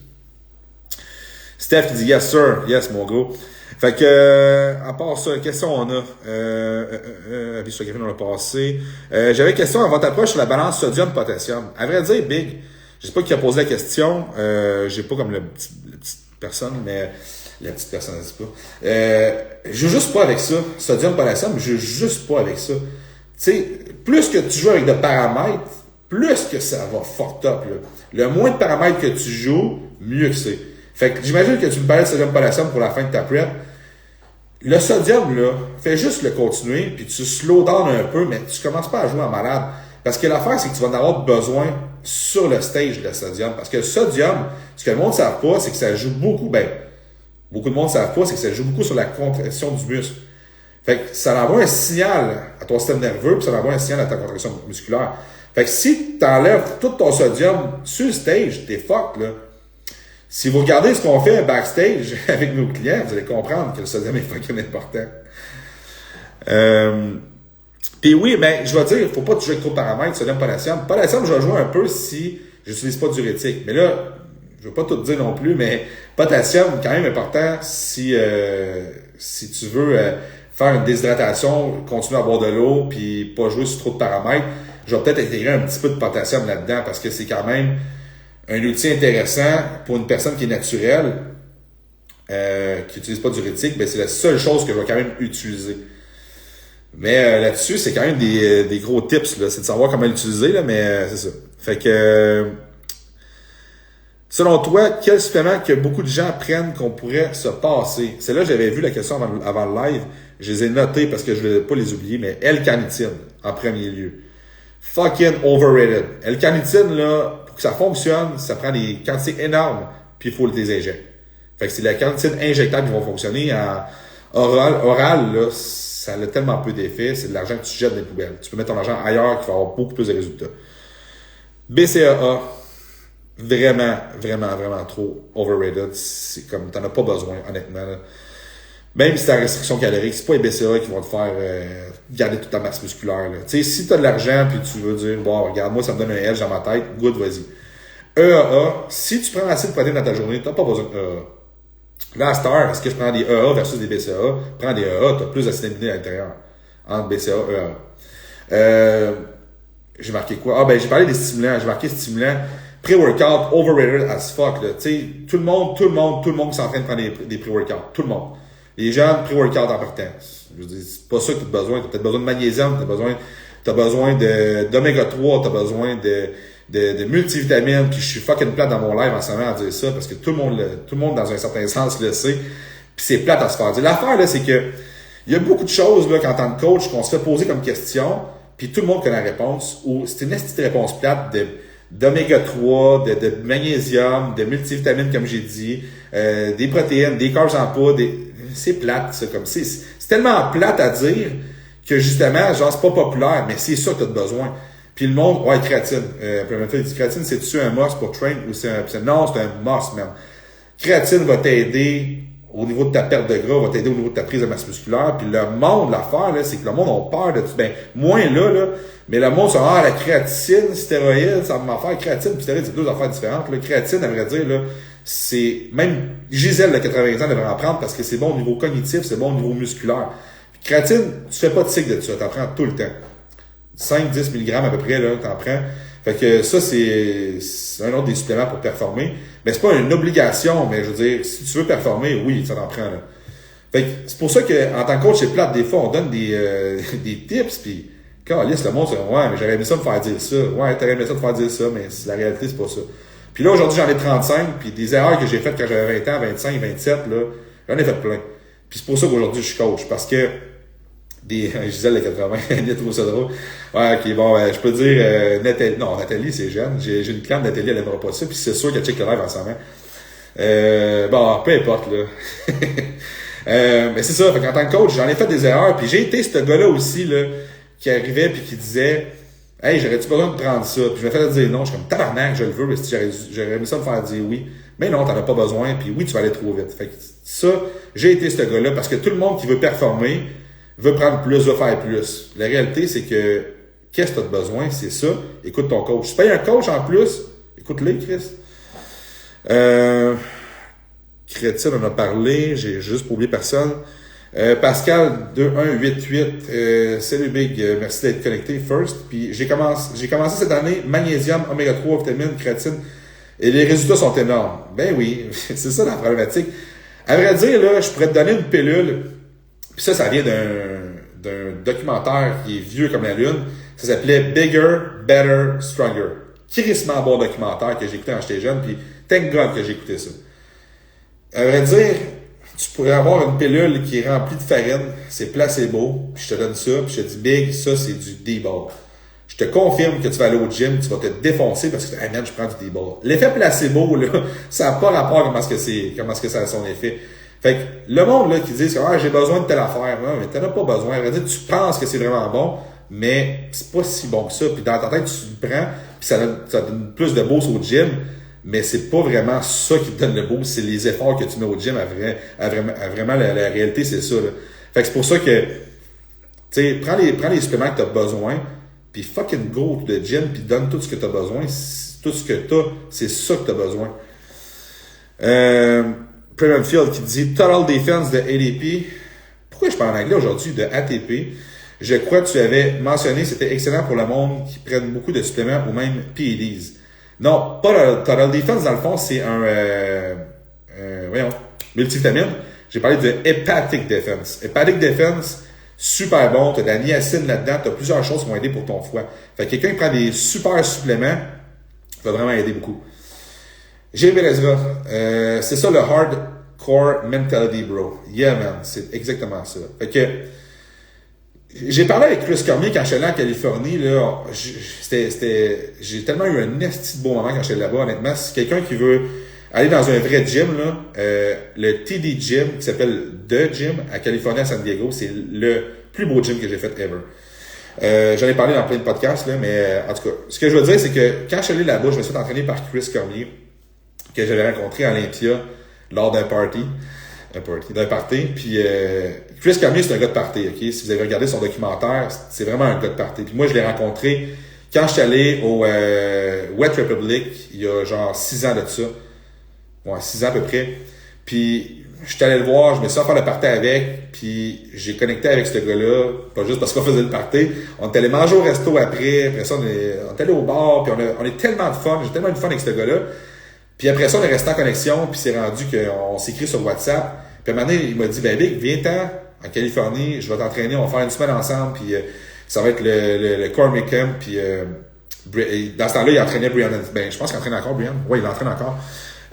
Steph qui dit yes sir, yes mon gars. Fait que à part ça, question on a avis sur la caféine on l'a passé. J'avais une question avant ta approche sur la balance sodium-potassium. À vrai dire, Big, je sais pas qui a posé la question, j'ai pas comme la petite personne, mais la petite personne, je sais pas. Je joue juste pas avec ça. Sodium-potassium, je joue juste pas avec ça. Tu sais, plus que tu joues avec de paramètres, plus que ça va fort up, là. Le moins de paramètres que tu joues, mieux que c'est. Fait que j'imagine que tu me parlais de sodium-potassium pour la fin de ta prep. Le sodium, là, fais juste le continuer, puis tu slow down un peu, mais tu commences pas à jouer en malade. Parce que l'affaire, c'est que tu vas en avoir besoin sur le stage, le sodium. Parce que le sodium, ce que le monde ne savent pas, c'est que ça joue beaucoup, beaucoup de monde ne savent pas, c'est que ça joue beaucoup sur la contraction du muscle. Fait que ça envoie un signal à ton système nerveux, puis ça envoie un signal à ta contraction musculaire. Fait que si tu enlèves tout ton sodium sur le stage, t'es fuck, là. Si vous regardez ce qu'on fait backstage avec nos clients, vous allez comprendre que le sodium est fucking important. Puis oui, mais je vais dire, il ne faut pas toucher avec trop de paramètres, sodium-potassium. Potassium, je vais jouer un peu si j'utilise pas de diurétique. Mais là, je ne vais pas tout dire non plus, mais potassium, quand même important si tu veux faire une déshydratation, continuer à boire de l'eau, puis pas jouer sur trop de paramètres. Je vais peut-être intégrer un petit peu de potassium là-dedans parce que c'est quand même un outil intéressant pour une personne qui est naturelle. qui n'utilisent pas du diurétique, ben c'est la seule chose que je vais quand même utiliser. Mais là-dessus, c'est quand même des gros tips, là. C'est de savoir comment l'utiliser, là, mais c'est ça. Fait que selon toi, quel supplément que beaucoup de gens prennent qu'on pourrait se passer? C'est là que j'avais vu la question avant le live. Je les ai notés parce que je ne voulais pas les oublier, mais L-carnitine, en premier lieu. Fucking overrated. L-carnitine, là, pour que ça fonctionne, ça prend des quantités énormes, puis il faut les injecter. Fait que c'est la carnitine injectable qui va fonctionner. En oral, là, ça a tellement peu d'effet, c'est de l'argent que tu jettes dans les poubelles. Tu peux mettre ton argent ailleurs qui va avoir beaucoup plus de résultats. BCAA, vraiment, vraiment, vraiment trop overrated. C'est comme, t'en as pas besoin, honnêtement. Là. Même si t'as restriction calorique, c'est pas les BCAA qui vont te faire garder toute ta masse musculaire. Tu sais, si t'as de l'argent puis tu veux dire, bon, regarde, moi, ça me donne un edge dans ma tête, good, vas-y. EAA, si tu prends assez de protéines dans ta journée, t'as pas besoin d'EAA. Là, à cette heure, est-ce que je prends des EAA versus des BCAA? Prends des EAA, t'as plus d'acide aminé à l'intérieur. Entre BCAA et EAA. J'ai marqué quoi? Ah, ben, j'ai parlé des stimulants. J'ai marqué stimulants. Pré-workout, overrated as fuck, là. Tu sais, tout le monde qui s'entraîne de prendre des pré-workouts. Tout le monde. Les gens, pré-workout en partant. Je veux dire, c'est pas ça que t'as besoin. T'as peut-être besoin de magnésium, t'as besoin d'oméga 3, t'as besoin de multivitamines, puis je suis fucking plate dans mon live en ce moment à dire ça, parce que tout le monde dans un certain sens le sait, puis c'est plate à se faire dire. L'affaire, là, c'est que il y a beaucoup de choses, là, qu'en tant que coach, qu'on se fait poser comme question, puis tout le monde connaît la réponse, ou c'est une petite réponse plate d'oméga 3, de magnésium, de multivitamines, comme j'ai dit, des protéines, des carbs en poudre, c'est plate, ça, comme c'est tellement plate à dire que justement, genre, c'est pas populaire, mais c'est ça que t'as besoin. Puis le monde, ouais, créatine. Créatine, c'est-tu un must pour train ou non, c'est un must, même. Créatine va t'aider au niveau de ta perte de gras, va t'aider au niveau de ta prise de masse musculaire. Puis le monde, l'affaire, là, c'est que le monde a peur de tout. Ben, moins là, mais le monde, ça la créatine, stéroïde, ça va faire créatine, puis stéroïde, c'est deux affaires différentes. La créatine, à vrai dire, là, c'est, même Gisèle de 80 ans devrait en prendre parce que c'est bon au niveau cognitif, c'est bon au niveau musculaire. Puis, créatine, tu fais pas de cycle de ça, t'en prends tout le temps. 5-10 mg à peu près, là, t'en prends. Fait que ça, c'est un autre des suppléments pour performer. Mais c'est pas une obligation, mais je veux dire, si tu veux performer, oui, ça t'en prend, là. Fait que c'est pour ça que, en tant que coach, c'est plate, des fois, on donne des tips, pis, calisse, le monde, c'est, ouais, mais j'aurais aimé ça me faire dire ça. Ouais, t'aurais aimé ça te faire dire ça, mais la réalité, c'est pas ça. Puis là, aujourd'hui, j'en ai 35, puis des erreurs que j'ai faites quand j'avais 20 ans, 25, 27, là, j'en ai fait plein. Puis c'est pour ça qu'aujourd'hui, je suis coach, parce que Gisèle de 80, elle trouve ça drôle. Ouais, ok, bon, je peux dire, Nathalie, c'est jeune. J'ai une cliente, Nathalie, elle aimera pas ça, puis c'est sûr qu'elle check le live ensemble. Bon, peu importe, là. Mais c'est ça, fait qu'en tant que coach, j'en ai fait des erreurs, puis j'ai été ce gars-là aussi, là, qui arrivait puis qui disait, hey, j'aurais-tu besoin de prendre ça? Puis je me fais dire non, je suis comme tabarnak, je le veux, mais si j'aurais aimé ça me faire dire oui. Mais non, t'en as pas besoin, puis oui, tu vas aller trop vite. Fait que ça, j'ai été ce gars-là, parce que tout le monde qui veut performer, veut prendre plus, veut faire plus. La réalité, c'est que, qu'est-ce que tu as besoin? C'est ça. Écoute ton coach. Si tu payes un coach en plus, écoute-le, Chris. Crétine, on a parlé. J'ai juste pas oublié personne. Pascal 2188. Salut Big. Merci d'être connecté first. Puis j'ai commencé cette année magnésium, oméga 3, vitamine, créatine. Et les résultats sont énormes. Ben oui, c'est ça la problématique. À vrai dire, là, je pourrais te donner une pilule. Puis ça vient d'un documentaire qui est vieux comme la lune. Ça s'appelait Bigger, Better, Stronger. Crissement bon documentaire que j'ai écouté quand j'étais jeune, puis thank God que j'ai écouté ça. À vrai dire, tu pourrais avoir une pilule qui est remplie de farine, c'est placebo, puis je te donne ça, puis je te dis Big, ça c'est du D-ball. Je te confirme que tu vas aller au gym, tu vas te défoncer parce que, hey man, je prends du D-ball. L'effet placebo, là, ça n'a pas rapport à comment est-ce que ça a son effet. Fait que le monde là qui dit que j'ai besoin de telle affaire, ouais, mais t'en as pas besoin. Dire, tu penses que c'est vraiment bon, mais c'est pas si bon que ça. Puis dans ta tête, tu le prends, puis ça donne plus de boost au gym, mais c'est pas vraiment ça qui te donne le boost, c'est les efforts que tu mets au gym. Vraiment la réalité, c'est ça. Là. Fait que c'est pour ça que tu sais, prends les suppléments que tu as besoin, puis fucking go to the gym, puis donne tout ce que tu as besoin. Tout ce que tu as, c'est ça que tu as besoin. Premium Field qui dit Total Defense de ADP. Pourquoi je parle en anglais aujourd'hui de ATP? Je crois que tu avais mentionné c'était excellent pour le monde qui prennent beaucoup de suppléments ou même PEDs. Non, pas Total Defense, dans le fond, c'est voyons. multivitamines. J'ai parlé de Hepatic Defense. Hepatic Defense, super bon. Tu as de la niacine là-dedans. Tu as plusieurs choses qui vont aider pour ton foie. Fait que quelqu'un qui prend des super suppléments va vraiment aider beaucoup. J'ai Belezra. C'est ça le hardcore mentality, bro. Yeah, man. C'est exactement ça. Fait que j'ai parlé avec Chris Cormier quand j'étais là en Californie. Là, j'ai tellement eu un esti de beau moment quand j'étais là-bas, honnêtement. C'est quelqu'un qui veut aller dans un vrai gym, là, le TD Gym, qui s'appelle The Gym, à Californie, à San Diego. C'est le plus beau gym que j'ai fait ever. J'en ai parlé dans plein de podcasts, là, mais en tout cas, ce que je veux dire, c'est que quand je suis allé là-bas, je me suis fait entraîner par Chris Cormier, que j'avais rencontré à Olympia lors d'un party. Puis Chris Cormier, c'est un gars de party, ok? Si vous avez regardé son documentaire, c'est vraiment un gars de party. Puis moi, je l'ai rencontré quand je suis allé au Wet Republic, il y a genre 6 ans de ça. Ouais, 6 ans à peu près. Puis je suis allé le voir, je me suis fait faire le party avec, puis j'ai connecté avec ce gars-là, pas juste parce qu'on faisait le party. On est allé manger au resto après ça, on est allé au bar, puis on est tellement de fun, j'ai tellement eu de fun avec ce gars-là. Puis après ça, on est resté en connexion, puis c'est rendu qu'on s'écrit sur WhatsApp. Puis à un moment donné, il m'a dit, ben Vic, viens-t'en en Californie, je vais t'entraîner, on va faire une semaine ensemble, puis ça va être le Cormier Camp, puis dans ce temps-là, il entraînait Brian. Ben, je pense qu'il entraîne encore Brian. Ouais, il entraîne encore.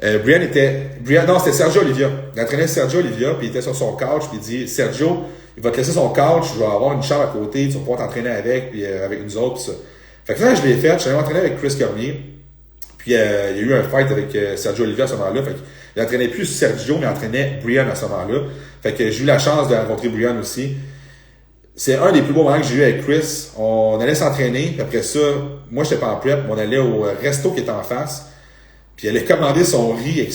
Non, c'était Sergio Olivia. Il entraînait Sergio Olivia, puis il était sur son couch, puis il dit, Sergio, il va te laisser son couch, je vais avoir une chambre à côté, tu vas pouvoir t'entraîner avec, puis avec nous autres, pis ça. Fait que là, je l'ai fait, je suis allé m'entraîner avec Chris Cormier. Puis il y a eu un fight avec Sergio Olivier à ce moment-là. Fait qu'il entraînait plus Sergio, mais il entraînait Brian à ce moment-là. Fait que j'ai eu la chance de rencontrer Brian aussi. C'est un des plus beaux moments que j'ai eu avec Chris. On allait s'entraîner, puis après ça, moi j'étais pas en prep, mais on allait au resto qui était en face. Puis elle a commandé son riz avec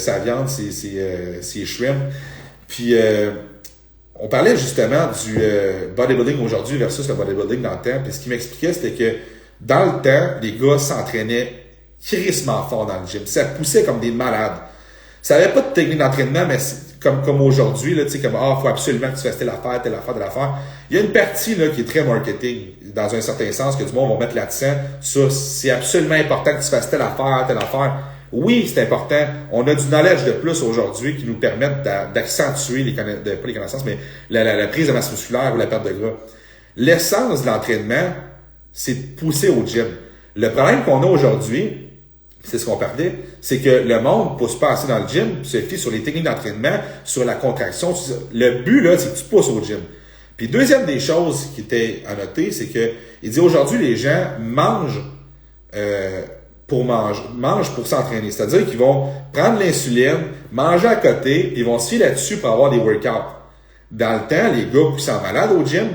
sa viande, ses shrimp. Puis on parlait justement du bodybuilding aujourd'hui versus le bodybuilding dans le temps. Puis ce qu'il m'expliquait, c'était que dans le temps, les gars s'entraînaient crissement fort dans le gym. Ça poussait comme des malades. Ça avait pas de technique d'entraînement, mais comme aujourd'hui, là, tu sais, comme, faut absolument que tu fasses telle affaire. Il y a une partie, là, qui est très marketing, dans un certain sens, que du monde va mettre l'accent sur, c'est absolument important que tu fasses telle affaire. Oui, c'est important. On a du knowledge de plus aujourd'hui qui nous permettent d'accentuer pas les connaissances, mais la prise de masse musculaire ou la perte de gras. L'essence de l'entraînement, c'est de pousser au gym. Le problème qu'on a aujourd'hui, c'est ce qu'on parlait, c'est que le monde ne pousse pas assez dans le gym, se fie sur les techniques d'entraînement, sur la contraction. Le but, là, c'est que tu pousses au gym. Puis deuxième des choses qui était à noter, c'est que il dit aujourd'hui, les gens mangent pour s'entraîner. C'est-à-dire qu'ils vont prendre l'insuline, manger à côté, puis ils vont se fier là-dessus pour avoir des workouts. Dans le temps, les gars poussaient en malade au gym,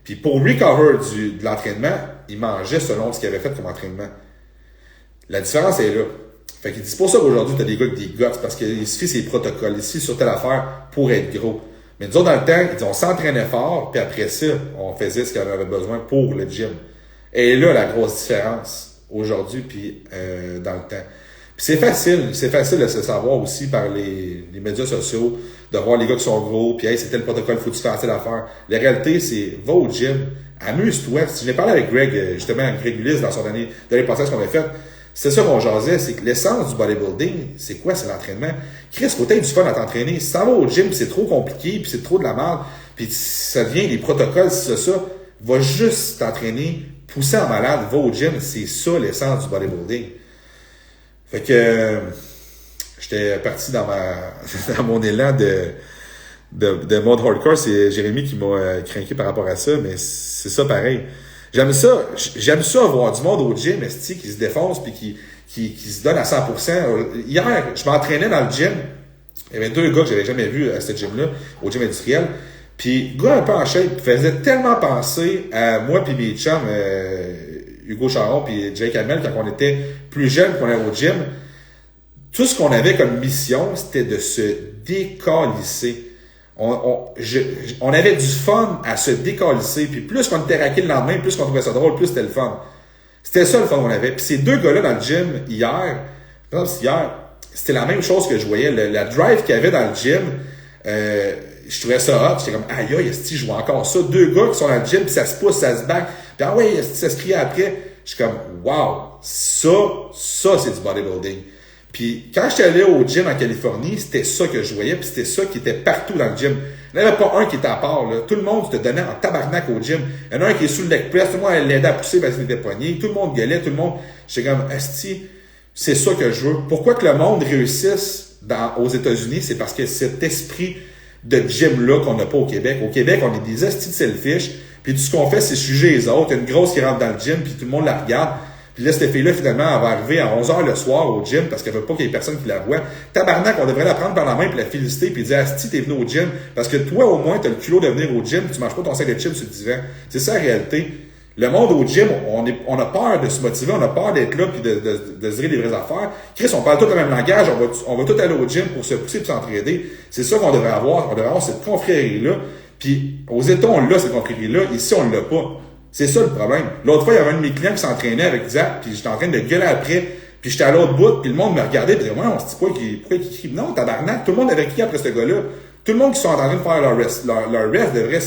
puis pour recover de l'entraînement, ils mangeaient selon ce qu'ils avaient fait comme entraînement. La différence est là. Fait qu'il dit, c'est pour ça qu'aujourd'hui, tu as des gars avec des guts, parce qu'ils se fient ces protocoles, ils se fient sur telle affaire pour être gros. Mais nous autres, dans le temps, on s'entraînait fort, puis après ça, on faisait ce qu'on avait besoin pour le gym. Et là, la grosse différence, aujourd'hui, puis dans le temps. Puis c'est facile de se savoir aussi par les médias sociaux, de voir les gars qui sont gros, puis hey, c'était le protocole, faut que tu fasses telle affaire. La réalité, c'est, va au gym, amuse-toi. Si j'ai parlé avec Greg, justement, Greg Ulysse, dans son dernier podcast qu'on a fait, c'est ça qu'on jasait, c'est que l'essence du bodybuilding, c'est quoi? C'est l'entraînement. Chris, faut être du fun à t'entraîner. Si t'en vas au gym, pis c'est trop compliqué, puis c'est trop de la merde, puis ça devient des protocoles, c'est ça, va juste t'entraîner, pousser en malade, va au gym, c'est ça l'essence du bodybuilding. Fait que j'étais parti dans mon élan de mode hardcore. C'est Jérémy qui m'a craqué par rapport à ça, mais c'est ça pareil. J'aime ça voir du monde au gym, esti, qui se défonce puis qui se donne à 100%. Hier, je m'entraînais dans le gym. Il y avait 2 gars que j'avais jamais vus à ce gym-là, au gym industriel. Puis, gars un peu en shape, faisait tellement penser à moi puis mes chums, Hugo Charon puis Jake Hamel, quand on était plus jeunes, qu'on allait au gym. Tout ce qu'on avait comme mission, c'était de se décalisser. On avait du fun à se décalisser. Puis plus qu'on était raqué le lendemain, plus qu'on trouvait ça drôle, plus c'était le fun. C'était ça le fun qu'on avait. Puis ces 2 gars-là dans le gym, hier, c'était la même chose que je voyais. La drive qu'il y avait dans le gym, je trouvais ça hot. J'étais comme, aïe, esti, je vois encore ça. 2 gars qui sont dans le gym, puis ça se pousse, ça se bat. Puis ah ouais, esti, ça se crie après. Je suis comme, wow, ça c'est du bodybuilding. Puis quand j'étais allé au gym en Californie, c'était ça que je voyais, puis c'était ça qui était partout dans le gym. Il n'y en avait pas un qui était à part, là. Tout le monde te donnait en tabarnak au gym. Il y en a un qui est sous le leg press, tout le monde l'aidait à pousser parce qu'il était poigné. Tout le monde gueulait, tout le monde. J'étais comme, asti, c'est ça que je veux. Pourquoi que le monde réussisse aux États-Unis? C'est parce que cet esprit de gym-là qu'on n'a pas au Québec. Au Québec, on est des astis de selfish, puis tout ce qu'on fait, c'est juger les autres. Il y a une grosse qui rentre dans le gym, puis tout le monde la regarde. Puis là, cette fille-là, finalement, elle va arriver à 11h le soir au gym parce qu'elle veut pas qu'il y ait personne qui la voit. Tabarnak, on devrait la prendre par la main puis la féliciter puis dire, asti, t'es venu au gym. Parce que toi, au moins, t'as le culot de venir au gym, puis tu manges pas ton sac de chips sur le divan. C'est ça la réalité. Le monde au gym, on a peur de se motiver, on a peur d'être là puis de se dire des vraies affaires. Chris, on parle tous le même langage, on va tous aller au gym pour se pousser et s'entraider. C'est ça qu'on devrait avoir. On devrait avoir cette confrérie-là. Puis aux États, on l'a, cette confrérie-là. Ici, on l'a pas. C'est ça le problème. L'autre fois, il y avait un de mes clients qui s'entraînait avec Zach, puis j'étais en train de gueuler après, puis j'étais à l'autre bout, puis le monde me regardait, puis disait, ouais, on se dit pourquoi il crie? Non, tabarnak, tout le monde avait crié après ce gars-là. Tout le monde qui sont en train de faire leur rest devrait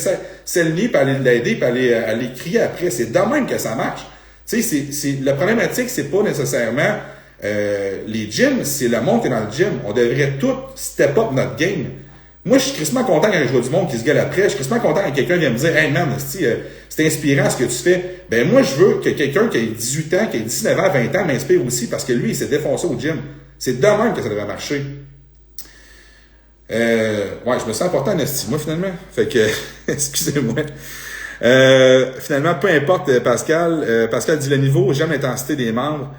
s'aligner, puis aller l'aider, puis aller crier après. C'est de même que ça marche. Tu sais, la problématique, c'est pas nécessairement les gyms, c'est le monde qui est dans le gym. On devrait tout step up notre game. Moi, je suis crissement content quand je vois du monde qui se gueule après. Je suis crissement content quand quelqu'un vient me dire, hey man, c'est inspirant ce que tu fais. Ben, moi, je veux que quelqu'un qui a 18 ans, qui a 19 ans, 20 ans m'inspire aussi parce que lui, il s'est défoncé au gym. C'est de même que ça devrait marcher. Ouais, je me sens important en estime, moi, finalement. Fait que, excusez-moi. Finalement, peu importe, Pascal. Pascal dit le niveau, j'aime l'intensité des membres.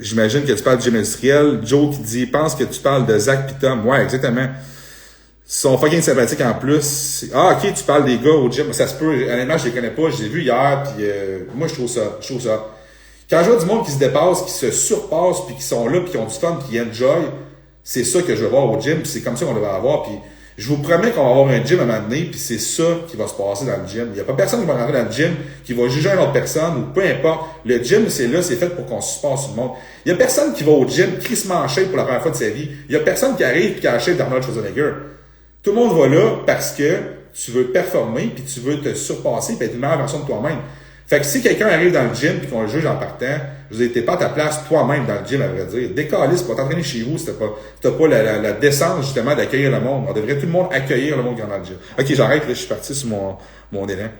J'imagine que tu parles du gym industriel. Joe qui dit, pense que tu parles de Zach pis Tom. Ouais, exactement. Ils sont fucking sympathiques en plus. Ah, ok, tu parles des gars au gym. Ça se peut. Honnêtement, je les connais pas. Je les ai vus hier, puis moi, je trouve ça. Quand je vois du monde qui se dépasse, qui se surpasse, puis qui sont là, puis qui ont du fun, puis qui enjoy, c'est ça que je veux voir au gym, puis c'est comme ça qu'on devrait avoir. Puis je vous promets qu'on va avoir un gym à un moment donné, puis c'est ça qui va se passer dans le gym. Il n'y a pas personne qui va rentrer dans le gym, qui va juger une autre personne, ou peu importe. Le gym, c'est là, c'est fait pour qu'on se passe sur le monde. Il y a personne qui va au gym, crissement en shape pour la première fois de sa vie. Il y a personne qui arrive et qui a la shape d'Arnold Schwarzenegger. Tout le monde va là parce que tu veux performer, puis tu veux te surpasser, puis être une meilleure version de toi-même. Fait que si quelqu'un arrive dans le gym puis qu'on le juge en partant, je veux dire, t'es pas à ta place toi-même dans le gym, à vrai dire. Décalisse, pour t'entraîner chez vous, si t'as pas la décence, justement, d'accueillir le monde. On devrait tout le monde accueillir le monde qui est dans le gym. Ok, j'arrête, là, je suis parti sur mon élan.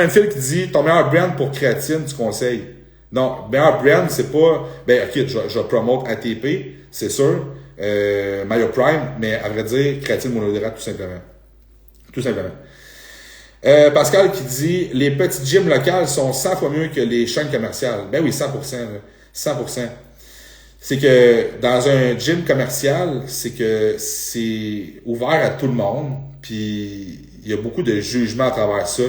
Phil qui dit, ton meilleur brand pour créatine, tu conseilles? Non, meilleur brand, c'est pas, ok, je promote ATP, c'est sûr, MyoPrime, mais à vrai dire, créatine monohydrate, tout simplement. Tout simplement. Pascal qui dit, les petits gyms locales sont 100 fois mieux que les chaînes commerciales. Ben oui, 100%. 100%. C'est que dans un gym commercial, c'est que c'est ouvert à tout le monde, puis il y a beaucoup de jugement à travers ça.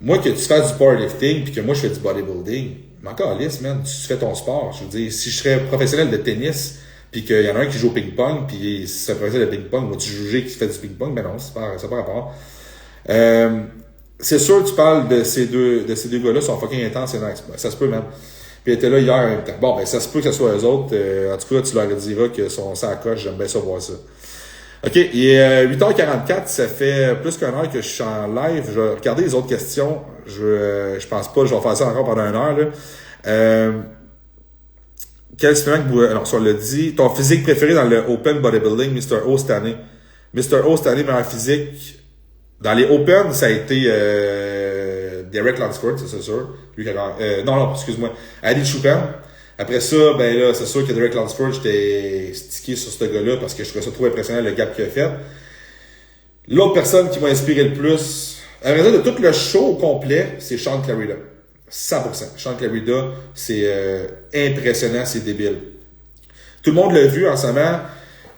Moi, que tu fasses du powerlifting, puis que moi je fais du bodybuilding, mais encore lisse, man, tu fais ton sport. Je veux dire, si je serais professionnel de tennis, puis qu'il y en a un qui joue au ping-pong, puis si c'est un professionnel de ping-pong, vas-tu juger qui fait du ping-pong? Ben non, c'est pas rapport. C'est sûr que tu parles de ces deux gars-là, sont fucking intenses et nice. Ben, ça se peut même. Puis ils étaient là hier en même temps. Bon, ben ça se peut que ce soit eux autres. En tout cas, tu leur diras que sont ça à coche, j'aime bien ça voir ça. OK, il est 8h44, ça fait plus qu'une heure que je suis en live. Je vais regarder les autres questions. Je pense pas que je vais faire ça encore pendant une heure. Là. Quel supplément que vous... Alors, ça on l'a dit. Ton physique préféré dans le Open Bodybuilding, Mr. O cette année. Mr. O cette année, meilleur physique. Dans les Open, ça a été Derek Lansford, c'est sûr. Lui, non, excuse-moi. Adi Chupin. Après ça, ben là, c'est sûr que Derek Lansford, j'étais stické sur ce gars-là parce que je trouvais ça trop impressionnant le gap qu'il a fait. L'autre personne qui m'a inspiré le plus, à vrai dire, de tout le show au complet, c'est Sean Clarida. 100%. Sean Clarida, c'est impressionnant, c'est débile. Tout le monde l'a vu en ce moment.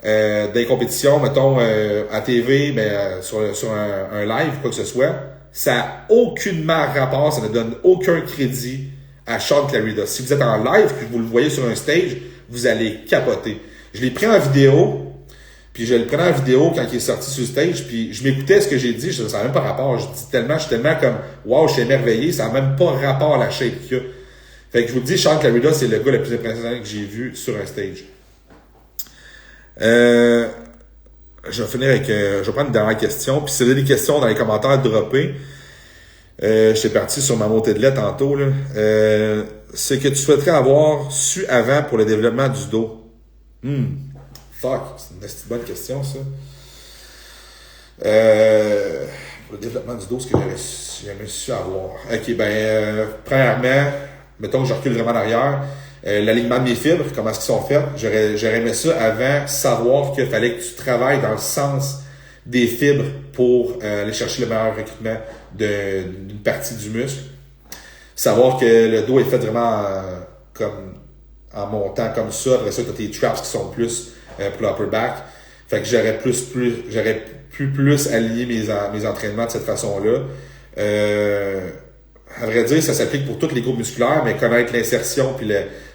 Dans les compétitions, mettons, à TV, sur un live, quoi que ce soit, ça n'a aucunement rapport, ça ne donne aucun crédit à Sean Clarida. Si vous êtes en live, que vous le voyez sur un stage, vous allez capoter. Je l'ai pris en vidéo, puis je le prenais en vidéo quand il est sorti sur le stage, puis je m'écoutais ce que j'ai dit, ça n'a même pas rapport. Je suis tellement comme, wow, je suis émerveillé, ça n'a même pas rapport à la shape qu'il y a. Fait que je vous dis, Sean Clarida, c'est le gars le plus impressionnant que j'ai vu sur un stage. Je vais finir avec... je vais prendre une dernière question. Puis si vous avez des questions dans les commentaires, droppez. J'étais parti sur ma montée de lait tantôt, là. Ce que tu souhaiterais avoir su avant pour le développement du dos. Fuck, c'est une bonne question, ça. Pour le développement du dos, ce que j'aurais su avoir. Ok, premièrement, mettons que je recule vraiment en arrière, l'alignement de mes fibres, comment est-ce qu'ils sont faits, j'aurais aimé ça avant, savoir qu'il fallait que tu travailles dans le sens des fibres pour aller chercher le meilleur recrutement d'une partie du muscle. Savoir que le dos est fait vraiment comme en montant comme ça. Après ça, tu as tes traps qui sont plus pour l'upper back. Fait que j'aurais pu plus aligner mes entraînements de cette façon-là. À vrai dire, ça s'applique pour tous les groupes musculaires, mais connaître l'insertion puis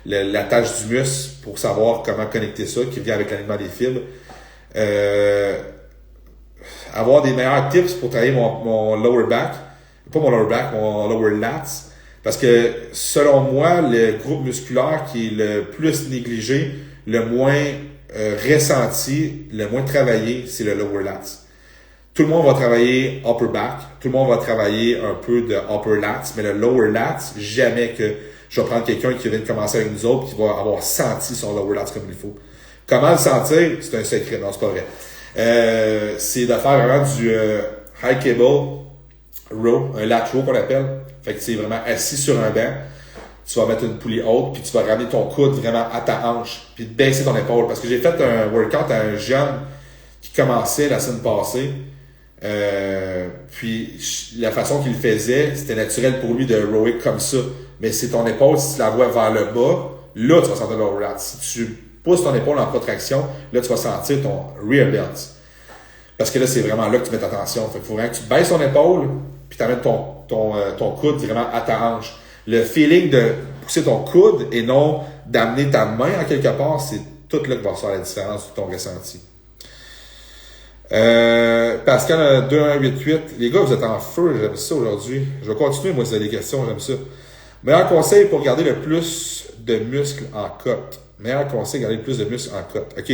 la tâche du muscle pour savoir comment connecter ça, qui vient avec l'alignement des fibres. Avoir des meilleurs tips pour travailler mon lower back. Pas mon lower back, mon lower lats. Parce que, selon moi, le groupe musculaire qui est le plus négligé, le moins ressenti, le moins travaillé, c'est le lower lats. Tout le monde va travailler upper back, tout le monde va travailler un peu de upper lats, mais le lower lats, jamais que je vais prendre quelqu'un qui vient de commencer avec nous autres qui va avoir senti son lower lats comme il faut. Comment le sentir? C'est un secret, non, c'est pas vrai. C'est de faire vraiment du high cable row, un lat row qu'on appelle. Fait que c'est vraiment assis sur un banc. Tu vas mettre une poulie haute, puis tu vas ramener ton coude vraiment à ta hanche, puis baisser ton épaule. Parce que j'ai fait un workout à un jeune qui commençait la semaine passée. Puis la façon qu'il faisait, c'était naturel pour lui de rower comme ça. Mais c'est ton épaule, si tu la vois vers le bas, là tu vas sentir le lower lat. Si tu pousses ton épaule en protraction, là tu vas sentir ton rear delt. Parce que là, c'est vraiment là que tu mets attention. Fait qu'il faut vraiment que tu baisses ton épaule, puis tu amènes ton coude vraiment à ta hanche. Le feeling de pousser ton coude et non d'amener ta main en quelque part, c'est tout là que va faire la différence de ton ressenti. Pascal 2188, les gars, vous êtes en feu, j'aime ça aujourd'hui. Je vais continuer, moi, si vous avez des questions, j'aime ça. Meilleur conseil pour garder le plus de muscles en cote. Meilleur conseil, garder le plus de muscles en cote. OK.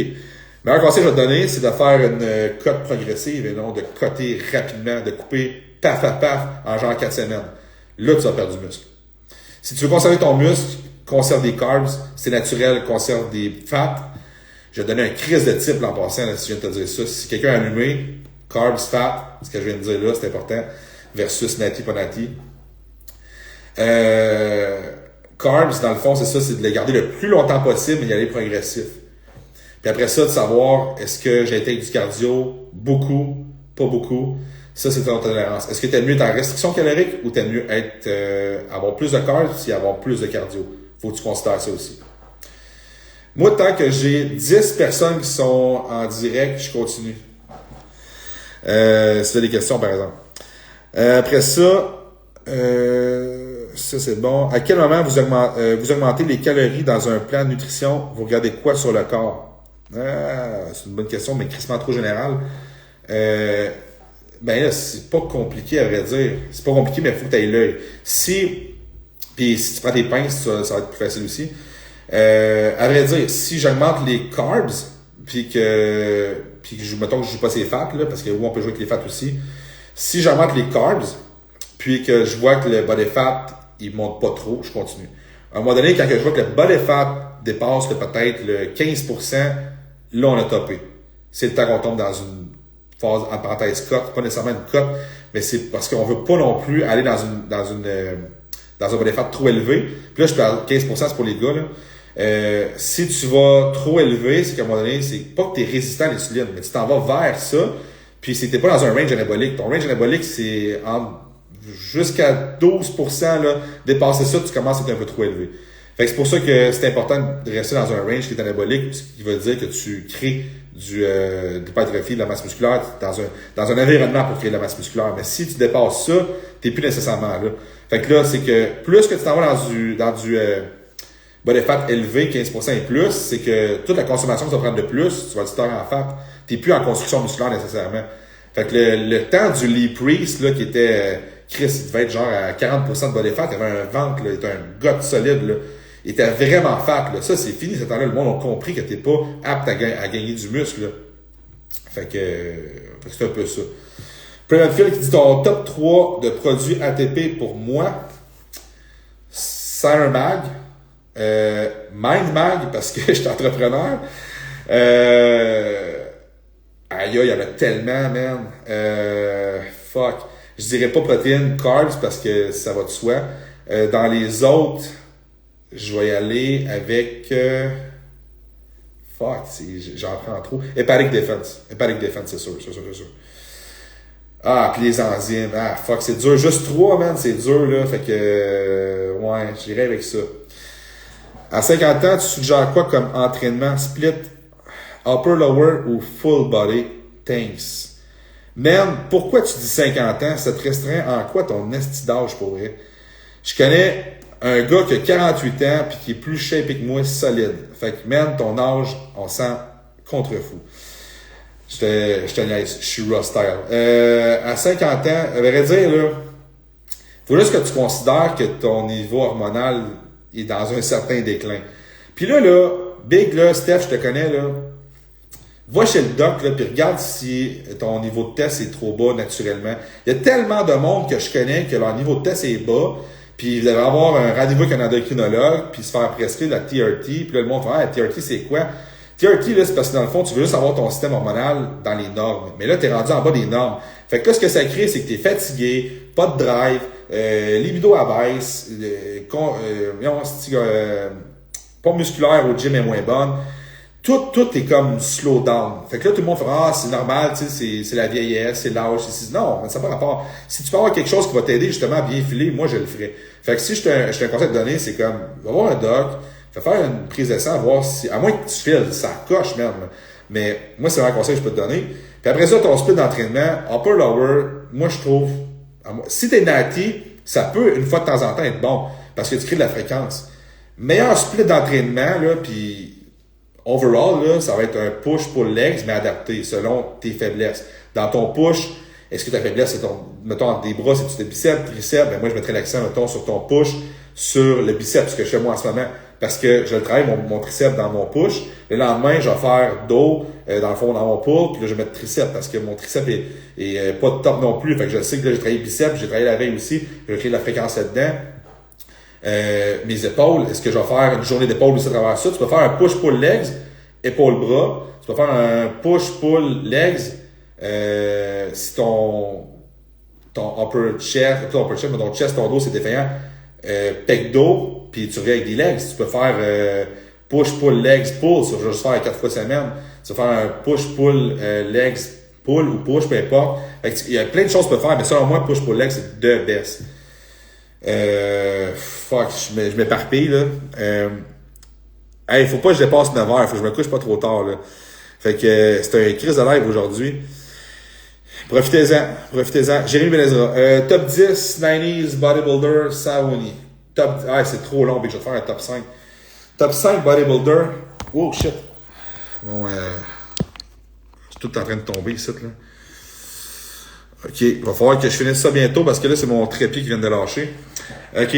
Meilleur conseil que je vais te donner, c'est de faire une cote progressive et non de coter rapidement, de couper paf à paf en genre 4 semaines. Là, tu vas perdre du muscle. Si tu veux conserver ton muscle, conserve des carbs, c'est naturel, conserve des fats. Je vais te donner un crise de type en passant, là, si je viens de te dire ça. Si quelqu'un a allumé, carbs, fat, ce que je viens de dire là, c'est important, versus natty, pas natty. Carbs, dans le fond, c'est ça, c'est de les garder le plus longtemps possible, mais y aller progressif. Puis après ça, de savoir, est-ce que j'intègre du cardio? Beaucoup, pas beaucoup. Ça, c'est ton tolérance. Est-ce que t'aimes mieux être en restriction calorique ou t'aimes mieux avoir plus de carbs et avoir plus de cardio? Faut que tu considères ça aussi. Moi, tant que j'ai 10 personnes qui sont en direct, je continue. Si tu as des questions, par exemple. Après ça, ça c'est bon. À quel moment vous augmentez les calories dans un plan de nutrition? Vous regardez quoi sur le corps? C'est une bonne question, mais crissement trop général. Ben là, c'est pas compliqué à vrai dire. C'est pas compliqué, mais il faut que tu ailles l'œil. Puis si tu prends tes pinces, ça va être plus facile aussi. À vrai dire, si j'augmente les carbs, puis que mettons que je joue pas ces fats, là, parce que on peut jouer avec les fats aussi. Si j'augmente les carbs, puis que je vois que le body fat, il monte pas trop, je continue. À un moment donné, quand je vois que le body fat dépasse peut-être le 15%, là, on a topé. C'est le temps qu'on tombe dans une phase, en parenthèse, cote, pas nécessairement une cote, mais c'est parce qu'on veut pas non plus aller dans un body fat trop élevé. Puis là, je parle 15%, c'est pour les gars, là. Si tu vas trop élevé, c'est qu'à un moment donné, c'est pas que tu es résistant à l'insuline, mais tu t'en vas vers ça, puis t'es pas dans un range anabolique. Ton range anabolique, c'est jusqu'à 12%, là, dépasser ça, tu commences à être un peu trop élevé. Fait que c'est pour ça que c'est important de rester dans un range qui est anabolique, ce qui veut dire que tu crées de l'hypertrophie, de la masse musculaire, dans un environnement pour créer de la masse musculaire. Mais si tu dépasses ça, t'es plus nécessairement là. Fait que là, c'est que plus que tu t'en vas dans du body fat élevé, 15% et plus, c'est que toute la consommation que tu vas prendre de plus, tu vas le stocker en fat. T'es plus en construction musculaire nécessairement. Fait que le temps du Lee Priest, là, qui était, Chris, il devait être genre à 40% de body fat, il avait un ventre, là, il était un gars solide, là. Il était vraiment fat, là. Ça, c'est fini, ce temps-là. Le monde a compris que t'es pas apte à gagner du muscle, là. Fait que c'est un peu ça. Phil qui dit ton top 3 de produits ATP pour moi. Cire Mag. Mind Mag, parce que je suis entrepreneur. Aïe, il y en a tellement, man. Fuck. Je dirais pas protéines, carbs, parce que ça va de soi. Dans les autres, je vais y aller avec... fuck, j'en prends trop. Hepatic Defense. Hepatic Defense, c'est sûr. Ah, puis les enzymes. Ah, fuck, c'est dur. Juste 3, man, c'est dur, là. Fait que... ouais, j'irai avec ça. À 50 ans, tu suggères quoi comme entraînement? Split, upper, lower ou full body? Thanks. Man, pourquoi tu dis 50 ans? Ça te restreint en quoi ton esti d'âge pour vrai? Je connais un gars qui a 48 ans pis qui est plus shapé que moi, solide. Fait que, man, ton âge, on sent contre-fou. Je te niaise. Je suis raw style. À 50 ans, à vrai dire, là, faut juste que tu considères que ton niveau hormonal est dans un certain déclin. Puis là, Big, là, Steph, je te connais, là, va chez le doc, là, puis regarde si ton niveau de test est trop bas naturellement. Il y a tellement de monde que je connais que leur niveau de test est bas, puis ils devraient avoir un rendez-vous avec un endocrinologue, puis se faire prescrire la TRT, puis là, le monde fait « Ah, la TRT, c'est quoi? » TRT, là, c'est parce que dans le fond, tu veux juste avoir ton système hormonal dans les normes. Mais là, t'es rendu en bas des normes. Fait que là, ce que ça crée, c'est que t'es fatigué, pas de drive, libido à baisse, pas musculaire au gym est moins bonne. Tout est comme slow down. Fait que là, tout le monde fait « Ah, c'est normal, tu sais, c'est la vieillesse, c'est l'âge. » Non, ça n'a pas rapport. Si tu peux avoir quelque chose qui va t'aider justement à bien filer, moi, je le ferai. Fait que si je t'ai un conseil à te donner, c'est comme, va voir un doc, fais faire une prise de sang, voir si, à moins que tu files, ça coche même. Mais moi, c'est un conseil que je peux te donner. Puis après ça, ton split d'entraînement, upper, lower, moi, je trouve, si t'es natty, ça peut, une fois de temps en temps, être bon, parce que tu crées de la fréquence. Meilleur split d'entraînement, là, puis overall, là, ça va être un push-pull legs, mais adapté selon tes faiblesses. Dans ton push, est-ce que ta faiblesse, c'est ton, mettons, entre des bras, c'est-tu tes biceps, triceps? Ben, moi, je mettrais l'accent, mettons, sur ton push, sur le biceps, ce que je fais moi en ce moment, parce que je travaille mon triceps dans mon push. Le lendemain, je vais faire dos, dans le fond, dans mon pull, puis là, je vais mettre triceps, parce que mon triceps est pas de top non plus. Fait que je sais que là, j'ai travaillé biceps, j'ai travaillé la veille aussi, j'ai créé de la fréquence là-dedans. Mes épaules, est-ce que je vais faire une journée d'épaule aussi à travers ça? Tu peux faire un push-pull legs, épaule-bras. Tu peux faire un push-pull legs, si ton upper chest, mais ton chest, ton dos, c'est défaillant, pec dos, puis tu reviens avec des legs. Tu peux faire push-pull legs pull, ça je vais juste faire 4 fois semaine. Tu peux faire un push-pull legs pull ou push, peu importe. Il y a plein de choses que tu peux faire, mais selon moi, push-pull legs, c'est the best. Fuck, je m'éparpille, là. Faut pas que je dépasse 9 heures, faut que je me couche pas trop tard, là. Fait que c'est un crise de live aujourd'hui. Profitez-en. Jérémy Belezra. Top 10, 90s, bodybuilder, Sawoni. C'est trop long, mais je vais te faire un top 5. Top 5 bodybuilder. Oh shit. Bon, je suis tout en train de tomber ici, là. OK, il va falloir que je finisse ça bientôt parce que là, c'est mon trépied qui vient de lâcher. OK,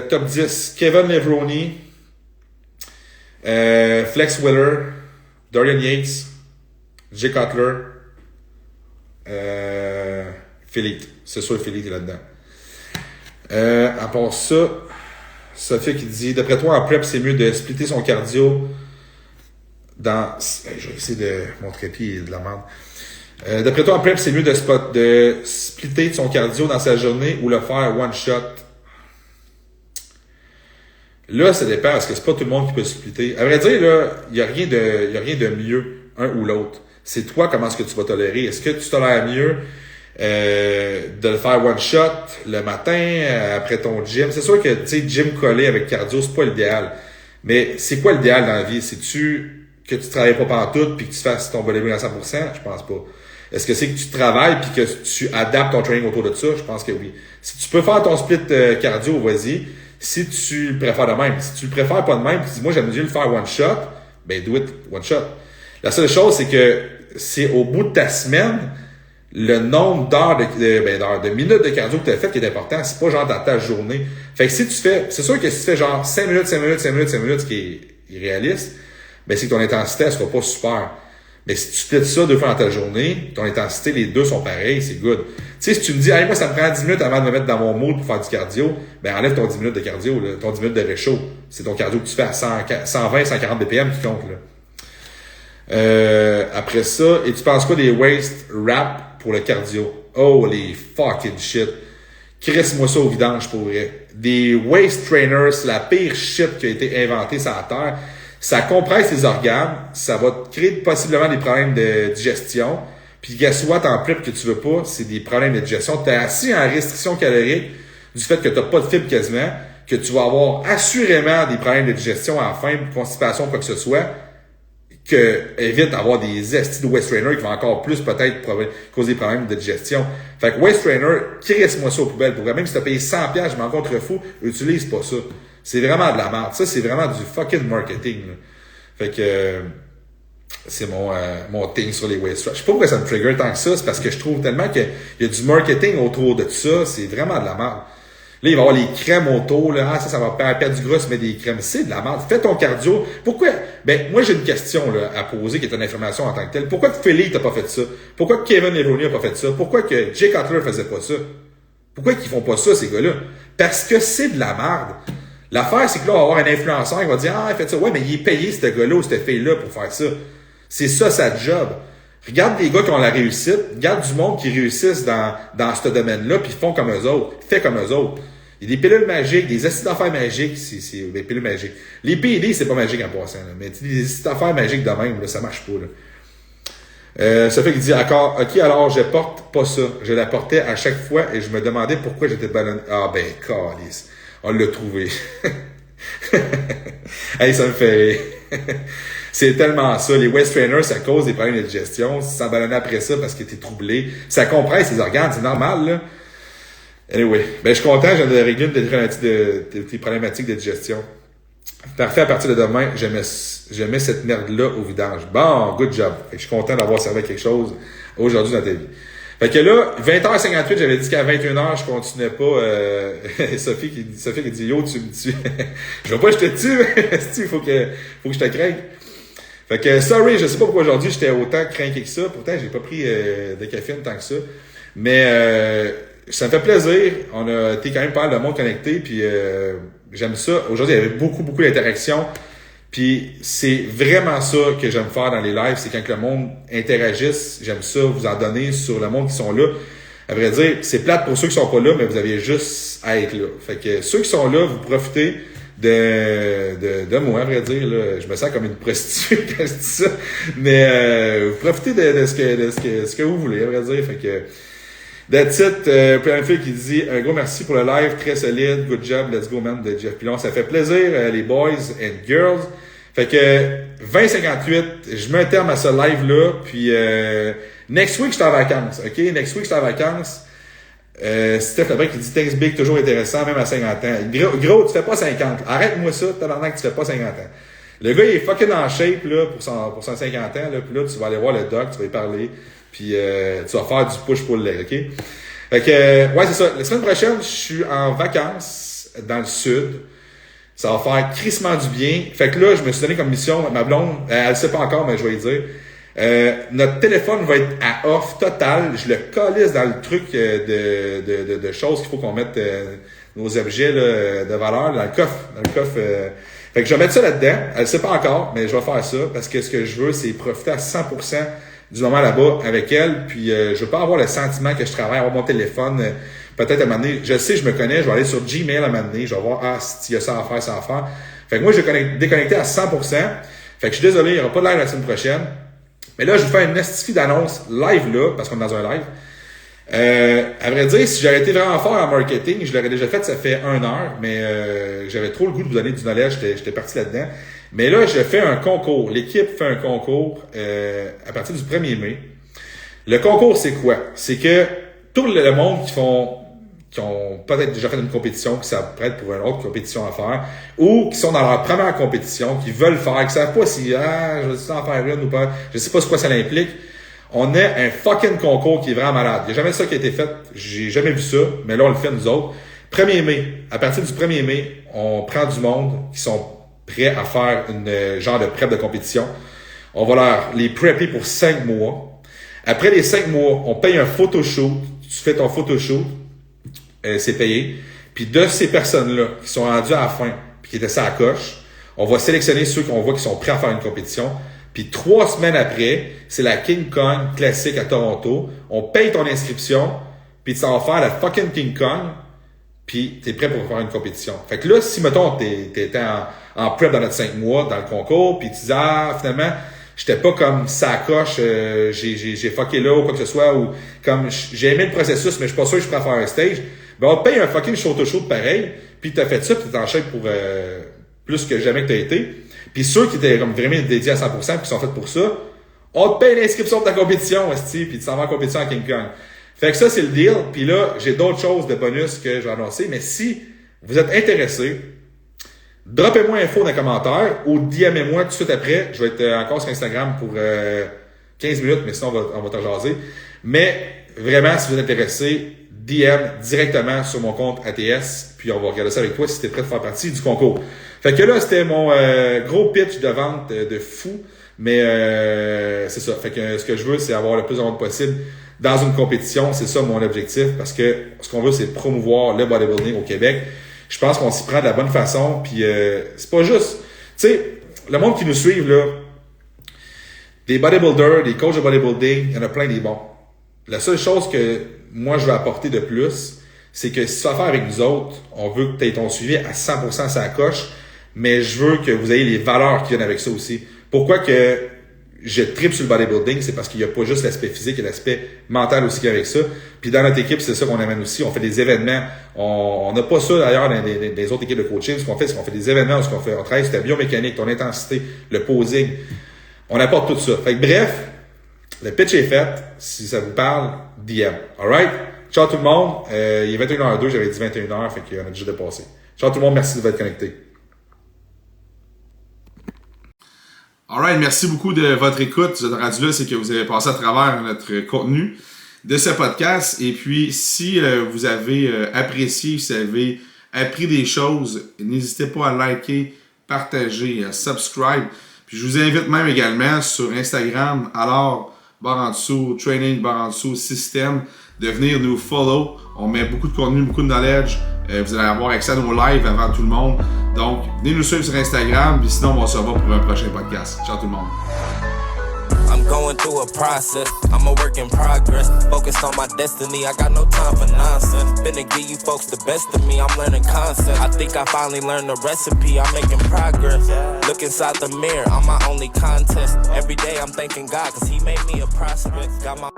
top 10. Kevin Levroni, Flex Wheeler, Dorian Yates, Jay Cutler, Philippe. C'est sûr, Philippe est là-dedans. À part ça, Sophie qui dit, d'après toi, en prep, c'est mieux de splitter son cardio dans... je vais essayer de... Mon trépied est de la merde. D'après toi, en prep, c'est mieux de splitter son cardio dans sa journée ou le faire one shot? Là, ça dépend, parce que c'est pas tout le monde qui peut splitter. À vrai dire, là, il y a rien de mieux, un ou l'autre. C'est toi, comment est-ce que tu vas tolérer. Est-ce que tu tolères mieux de le faire one shot le matin, après ton gym? C'est sûr que, tu sais, gym collé avec cardio, c'est pas l'idéal. Mais c'est quoi l'idéal dans la vie? C'est-tu que tu travailles pas pantoute puis que tu fasses ton bodybuilding à 100%? Je pense pas. Est-ce que c'est que tu travailles puis que tu adaptes ton training autour de ça? Je pense que oui. Si tu peux faire ton split cardio, vas-y. Si tu le préfères de même. Si tu le préfères pas de même, tu dis, moi, j'aime mieux le faire one shot, ben, do it one shot. La seule chose, c'est que c'est au bout de ta semaine, le nombre d'heures de minutes de cardio que tu as fait qui est important. C'est pas genre dans ta journée. Fait que si tu fais, c'est sûr que si tu fais genre 5 minutes, ce qui est irréaliste, ben, c'est que ton intensité, elle sera pas super. Mais si tu splits ça 2 fois dans ta journée, ton intensité, les deux sont pareils, c'est good. Tu sais, si tu me dis, hey, moi, ça me prend 10 minutes avant de me mettre dans mon mood pour faire du cardio, ben, enlève ton 10 minutes de cardio, là, ton 10 minutes de réchaud. C'est ton cardio que tu fais à 120, 140 BPM qui compte, là. Après ça, et tu penses quoi des waist wraps pour le cardio? Oh, les fucking shit. Crisse-moi ça au vidange pour vrai. Des waist trainers, c'est la pire shit qui a été inventée sur la terre. Ça compresse les organes, ça va te créer possiblement des problèmes de digestion. Puis guess what, en prep que tu veux pas, c'est des problèmes de digestion. Tu es assis en restriction calorique du fait que tu n'as pas de fibres quasiment, que tu vas avoir assurément des problèmes de digestion à la fin, constipation, quoi que ce soit, que évite d'avoir des estis de waist trainer qui vont encore plus peut-être causer des problèmes de digestion. Fait que waist trainer, crisse-moi ça aux poubelles. Pour vrai. Même si tu as payé 100$, je m'en contrefous, utilise pas ça. C'est vraiment de la merde. Ça, c'est vraiment du fucking marketing. Là. Fait que c'est mon thing sur les waist straps. Je sais pas pourquoi ça me trigger tant que ça, c'est parce que je trouve tellement qu'il y a du marketing autour de ça, c'est vraiment de la merde. Là, il va y avoir les crèmes autour, là, ah, ça va perdre du gras, mais des crèmes. C'est de la merde. Fais ton cardio. Pourquoi? Ben, moi, j'ai une question, là, à poser, qui est une information en tant que telle. Pourquoi que Philly t'a pas fait ça? Pourquoi que Kevin Levroni a pas fait ça? Pourquoi que Jay Cutler faisait pas ça? Pourquoi qu'ils font pas ça, ces gars-là? Parce que c'est de la merde. L'affaire, c'est que là, on va avoir un influenceur qui va dire, ah, il fait ça. Ouais, mais il est payé, ce gars-là ou cette fille-là pour faire ça. C'est ça, sa job. Regarde des gars qui ont la réussite. Regarde du monde qui réussissent dans ce domaine-là, puis font comme eux autres. Fais comme eux autres. Il y a des pilules magiques, des acides d'affaires magiques, c'est des pilules magiques. Les PID, c'est pas magique en passant, là, mais des acides d'affaires magiques de même, là, ça marche pas, là. Ça fait qu'il dit encore, ok, alors je porte pas ça. Je la portais à chaque fois et je me demandais pourquoi j'étais ballonné. Ah ben, calice. On l'a trouvé. Hey, ça me fait rire. C'est tellement ça. Les waist trainers, ça cause des problèmes de digestion. Si tu s'emballonnes après ça parce que t'es troublé, ça compresse les organes, c'est normal, là. Anyway, ben, je suis content, je viens de régler des problématiques de digestion. Parfait, à partir de demain, je mets cette merde-là au vidange. Bon, good job. Fait que je suis content d'avoir servi à quelque chose aujourd'hui dans ta vie. Fait que là, 20h58, j'avais dit qu'à 21h, je continuais pas, Sophie qui dit, yo, tu me tues. Je veux pas que je te tue, il faut que je te craigne. Fait que, sorry, je sais pas pourquoi aujourd'hui j'étais autant craqué que ça. Pourtant, j'ai pas pris de caféine tant que ça. Mais, ça me fait plaisir. On a été quand même pas mal de monde connecté, puis j'aime ça. Aujourd'hui, il y avait beaucoup d'interactions. Puis c'est vraiment ça que j'aime faire dans les lives, c'est quand le monde interagisse, j'aime ça, vous en donner sur le monde qui sont là. À vrai dire, c'est plate pour ceux qui sont pas là, mais vous avez juste à être là. Fait que ceux qui sont là, vous profitez de moi, à vrai dire, là. Je me sens comme une prostituée quand je dis ça. Mais vous profitez de ce que vous voulez, à vrai dire. Fait que that's it. Puis un fille qui dit un gros merci pour le live, très solide, good job, let's go man de Jeff Pilon. Ça fait plaisir, les boys and girls. Fait que 2058, je mets un terme à ce live-là, puis next week, je suis en vacances, ok? Next week, je suis en vacances. Steph Labrec qui dit Thanks Big, toujours intéressant, même à 50 ans. Gros, tu fais pas 50. Arrête-moi ça, tabarnak, tu fais pas 50 ans. Le gars, il est fucking en shape, là, pour son 50 ans, là, puis là, tu vas aller voir le doc, tu vas y parler. Puis tu vas faire du push-pull leg, OK? Fait que, ouais, c'est ça. La semaine prochaine, je suis en vacances dans le sud. Ça va faire crissement du bien. Fait que là, je me suis donné comme mission, ma blonde, elle le sait pas encore, mais je vais lui dire. Notre téléphone va être à off total. Je le calisse dans le truc de choses qu'il faut qu'on mette nos objets là, de valeur dans le coffre. Fait que je vais mettre ça là-dedans. Elle le sait pas encore, mais je vais faire ça parce que ce que je veux, c'est profiter à 100% du moment là-bas avec elle, puis je veux pas avoir le sentiment que je travaille, avoir mon téléphone, peut-être à un moment donné, je sais, je me connais, je vais aller sur Gmail à un moment donné, je vais voir, s'il y a ça à faire, ça à faire. Fait que moi, je vais déconnecter à 100%. Fait que je suis désolé, il n'y aura pas de live la semaine prochaine. Mais là, je vais faire une estifie d'annonce live là, parce qu'on est dans un live. À vrai dire, si j'aurais été vraiment fort en marketing, je l'aurais déjà fait, ça fait 1 heure, mais j'avais trop le goût de vous donner du knowledge, j'étais parti là-dedans. Mais là, je fais un concours. L'équipe fait un concours à partir du 1er mai. Le concours, c'est quoi? C'est que tout le monde qui ont peut-être déjà fait une compétition, qui s'apprêtent pour une autre compétition à faire, ou qui sont dans leur première compétition, qui veulent faire, qui savent pas si, je vais en faire une ou pas, je sais pas ce quoi ça implique. On a un fucking concours qui est vraiment malade. Il n'y a jamais ça qui a été fait. J'ai jamais vu ça, mais là, on le fait nous autres. 1er mai. À partir du 1er mai, on prend du monde qui sont prêts à faire une genre de prep de compétition. On va les prepper pour 5 mois. Après les 5 mois, on paye un photoshoot. Tu fais ton photoshoot. C'est payé. Puis de ces personnes-là qui sont rendues à la fin puis qui étaient ça à coche, on va sélectionner ceux qu'on voit qui sont prêts à faire une compétition. Puis 3 semaines après, c'est la King Kong classique à Toronto. On paye ton inscription, puis tu t'en vas faire la fucking King Kong, puis t'es prêt pour faire une compétition. Fait que là, si, mettons, t'étais en prep dans notre 5 mois, dans le concours, puis tu dis, finalement, j'étais pas comme ça à coche, j'ai fucké là ou quoi que ce soit, ou comme j'ai aimé le processus, mais je suis pas sûr que je pourrais faire un stage, ben on te paye un fucking shoot pareil, puis t'as fait ça, puis t'es en shape pour plus que jamais que t'as été. Puis ceux qui étaient comme vraiment dédiés à 100% puis qui sont faits pour ça, on te paye l'inscription de ta compétition, puis tu s'en vas en compétition à King Kong. Fait que ça, c'est le deal. Puis là, j'ai d'autres choses de bonus que je vais annoncer. Mais si vous êtes intéressé, droppez-moi info dans les commentaires ou DM-moi tout de suite après. Je vais être encore sur Instagram pour 15 minutes, mais sinon, on va t'en jaser. Mais vraiment, si vous êtes intéressé, DM directement sur mon compte ATS, puis on va regarder ça avec toi si tu es prêt à faire partie du concours. Fait que là, c'était mon gros pitch de vente de fou, mais c'est ça. Fait que ce que je veux, c'est avoir le plus de monde possible dans une compétition. C'est ça mon objectif, parce que ce qu'on veut, c'est promouvoir le bodybuilding au Québec. Je pense qu'on s'y prend de la bonne façon, puis c'est pas juste... Tu sais, le monde qui nous suit, là, des bodybuilders, des coachs de bodybuilding, il y en a plein des bons. La seule chose que moi, je veux apporter de plus, c'est que si tu vas faire avec nous autres, on veut que tu aies ton suivi à 100% sur la coche, mais je veux que vous ayez les valeurs qui viennent avec ça aussi. Pourquoi que je tripe sur le bodybuilding, c'est parce qu'il n'y a pas juste l'aspect physique, il y a l'aspect mental aussi qui est avec ça. Puis dans notre équipe, c'est ça qu'on amène aussi. On fait des événements. On n'a pas ça d'ailleurs dans les autres équipes de coaching. Ce qu'on fait, c'est qu'on fait des événements où on travaille sur ta biomécanique, ton intensité, le posing. On apporte tout ça. Fait que bref, le pitch est fait. Si ça vous parle, DM. Alright? Ciao tout le monde. Il est 21h02, j'avais dit 21h, fait qu'on a déjà dépassé. Ciao tout le monde, merci de vous être connecté. Alright, merci beaucoup de votre écoute. Vous êtes rendu là, c'est que vous avez passé à travers notre contenu de ce podcast. Et puis, si vous avez apprécié, si vous avez appris des choses, n'hésitez pas à liker, partager, subscribe. Puis je vous invite même également sur Instagram, alors barre en dessous, training, barre en dessous, système, de venir nous follow. On met beaucoup de contenu, beaucoup de knowledge. Vous allez avoir accès à nos lives avant tout le monde. Donc, venez nous suivre sur Instagram, puis sinon, on se revoit pour un prochain podcast. Ciao tout le monde. I'm going through a process, I'm a work in progress. Focused on my destiny, I got no time for nonsense. Finna give you folks the best of me, I'm learning concepts. I think I finally learned the recipe, I'm making progress. Look inside the mirror, I'm my only contest. Every day I'm thanking God, cause he made me a prospect. Got my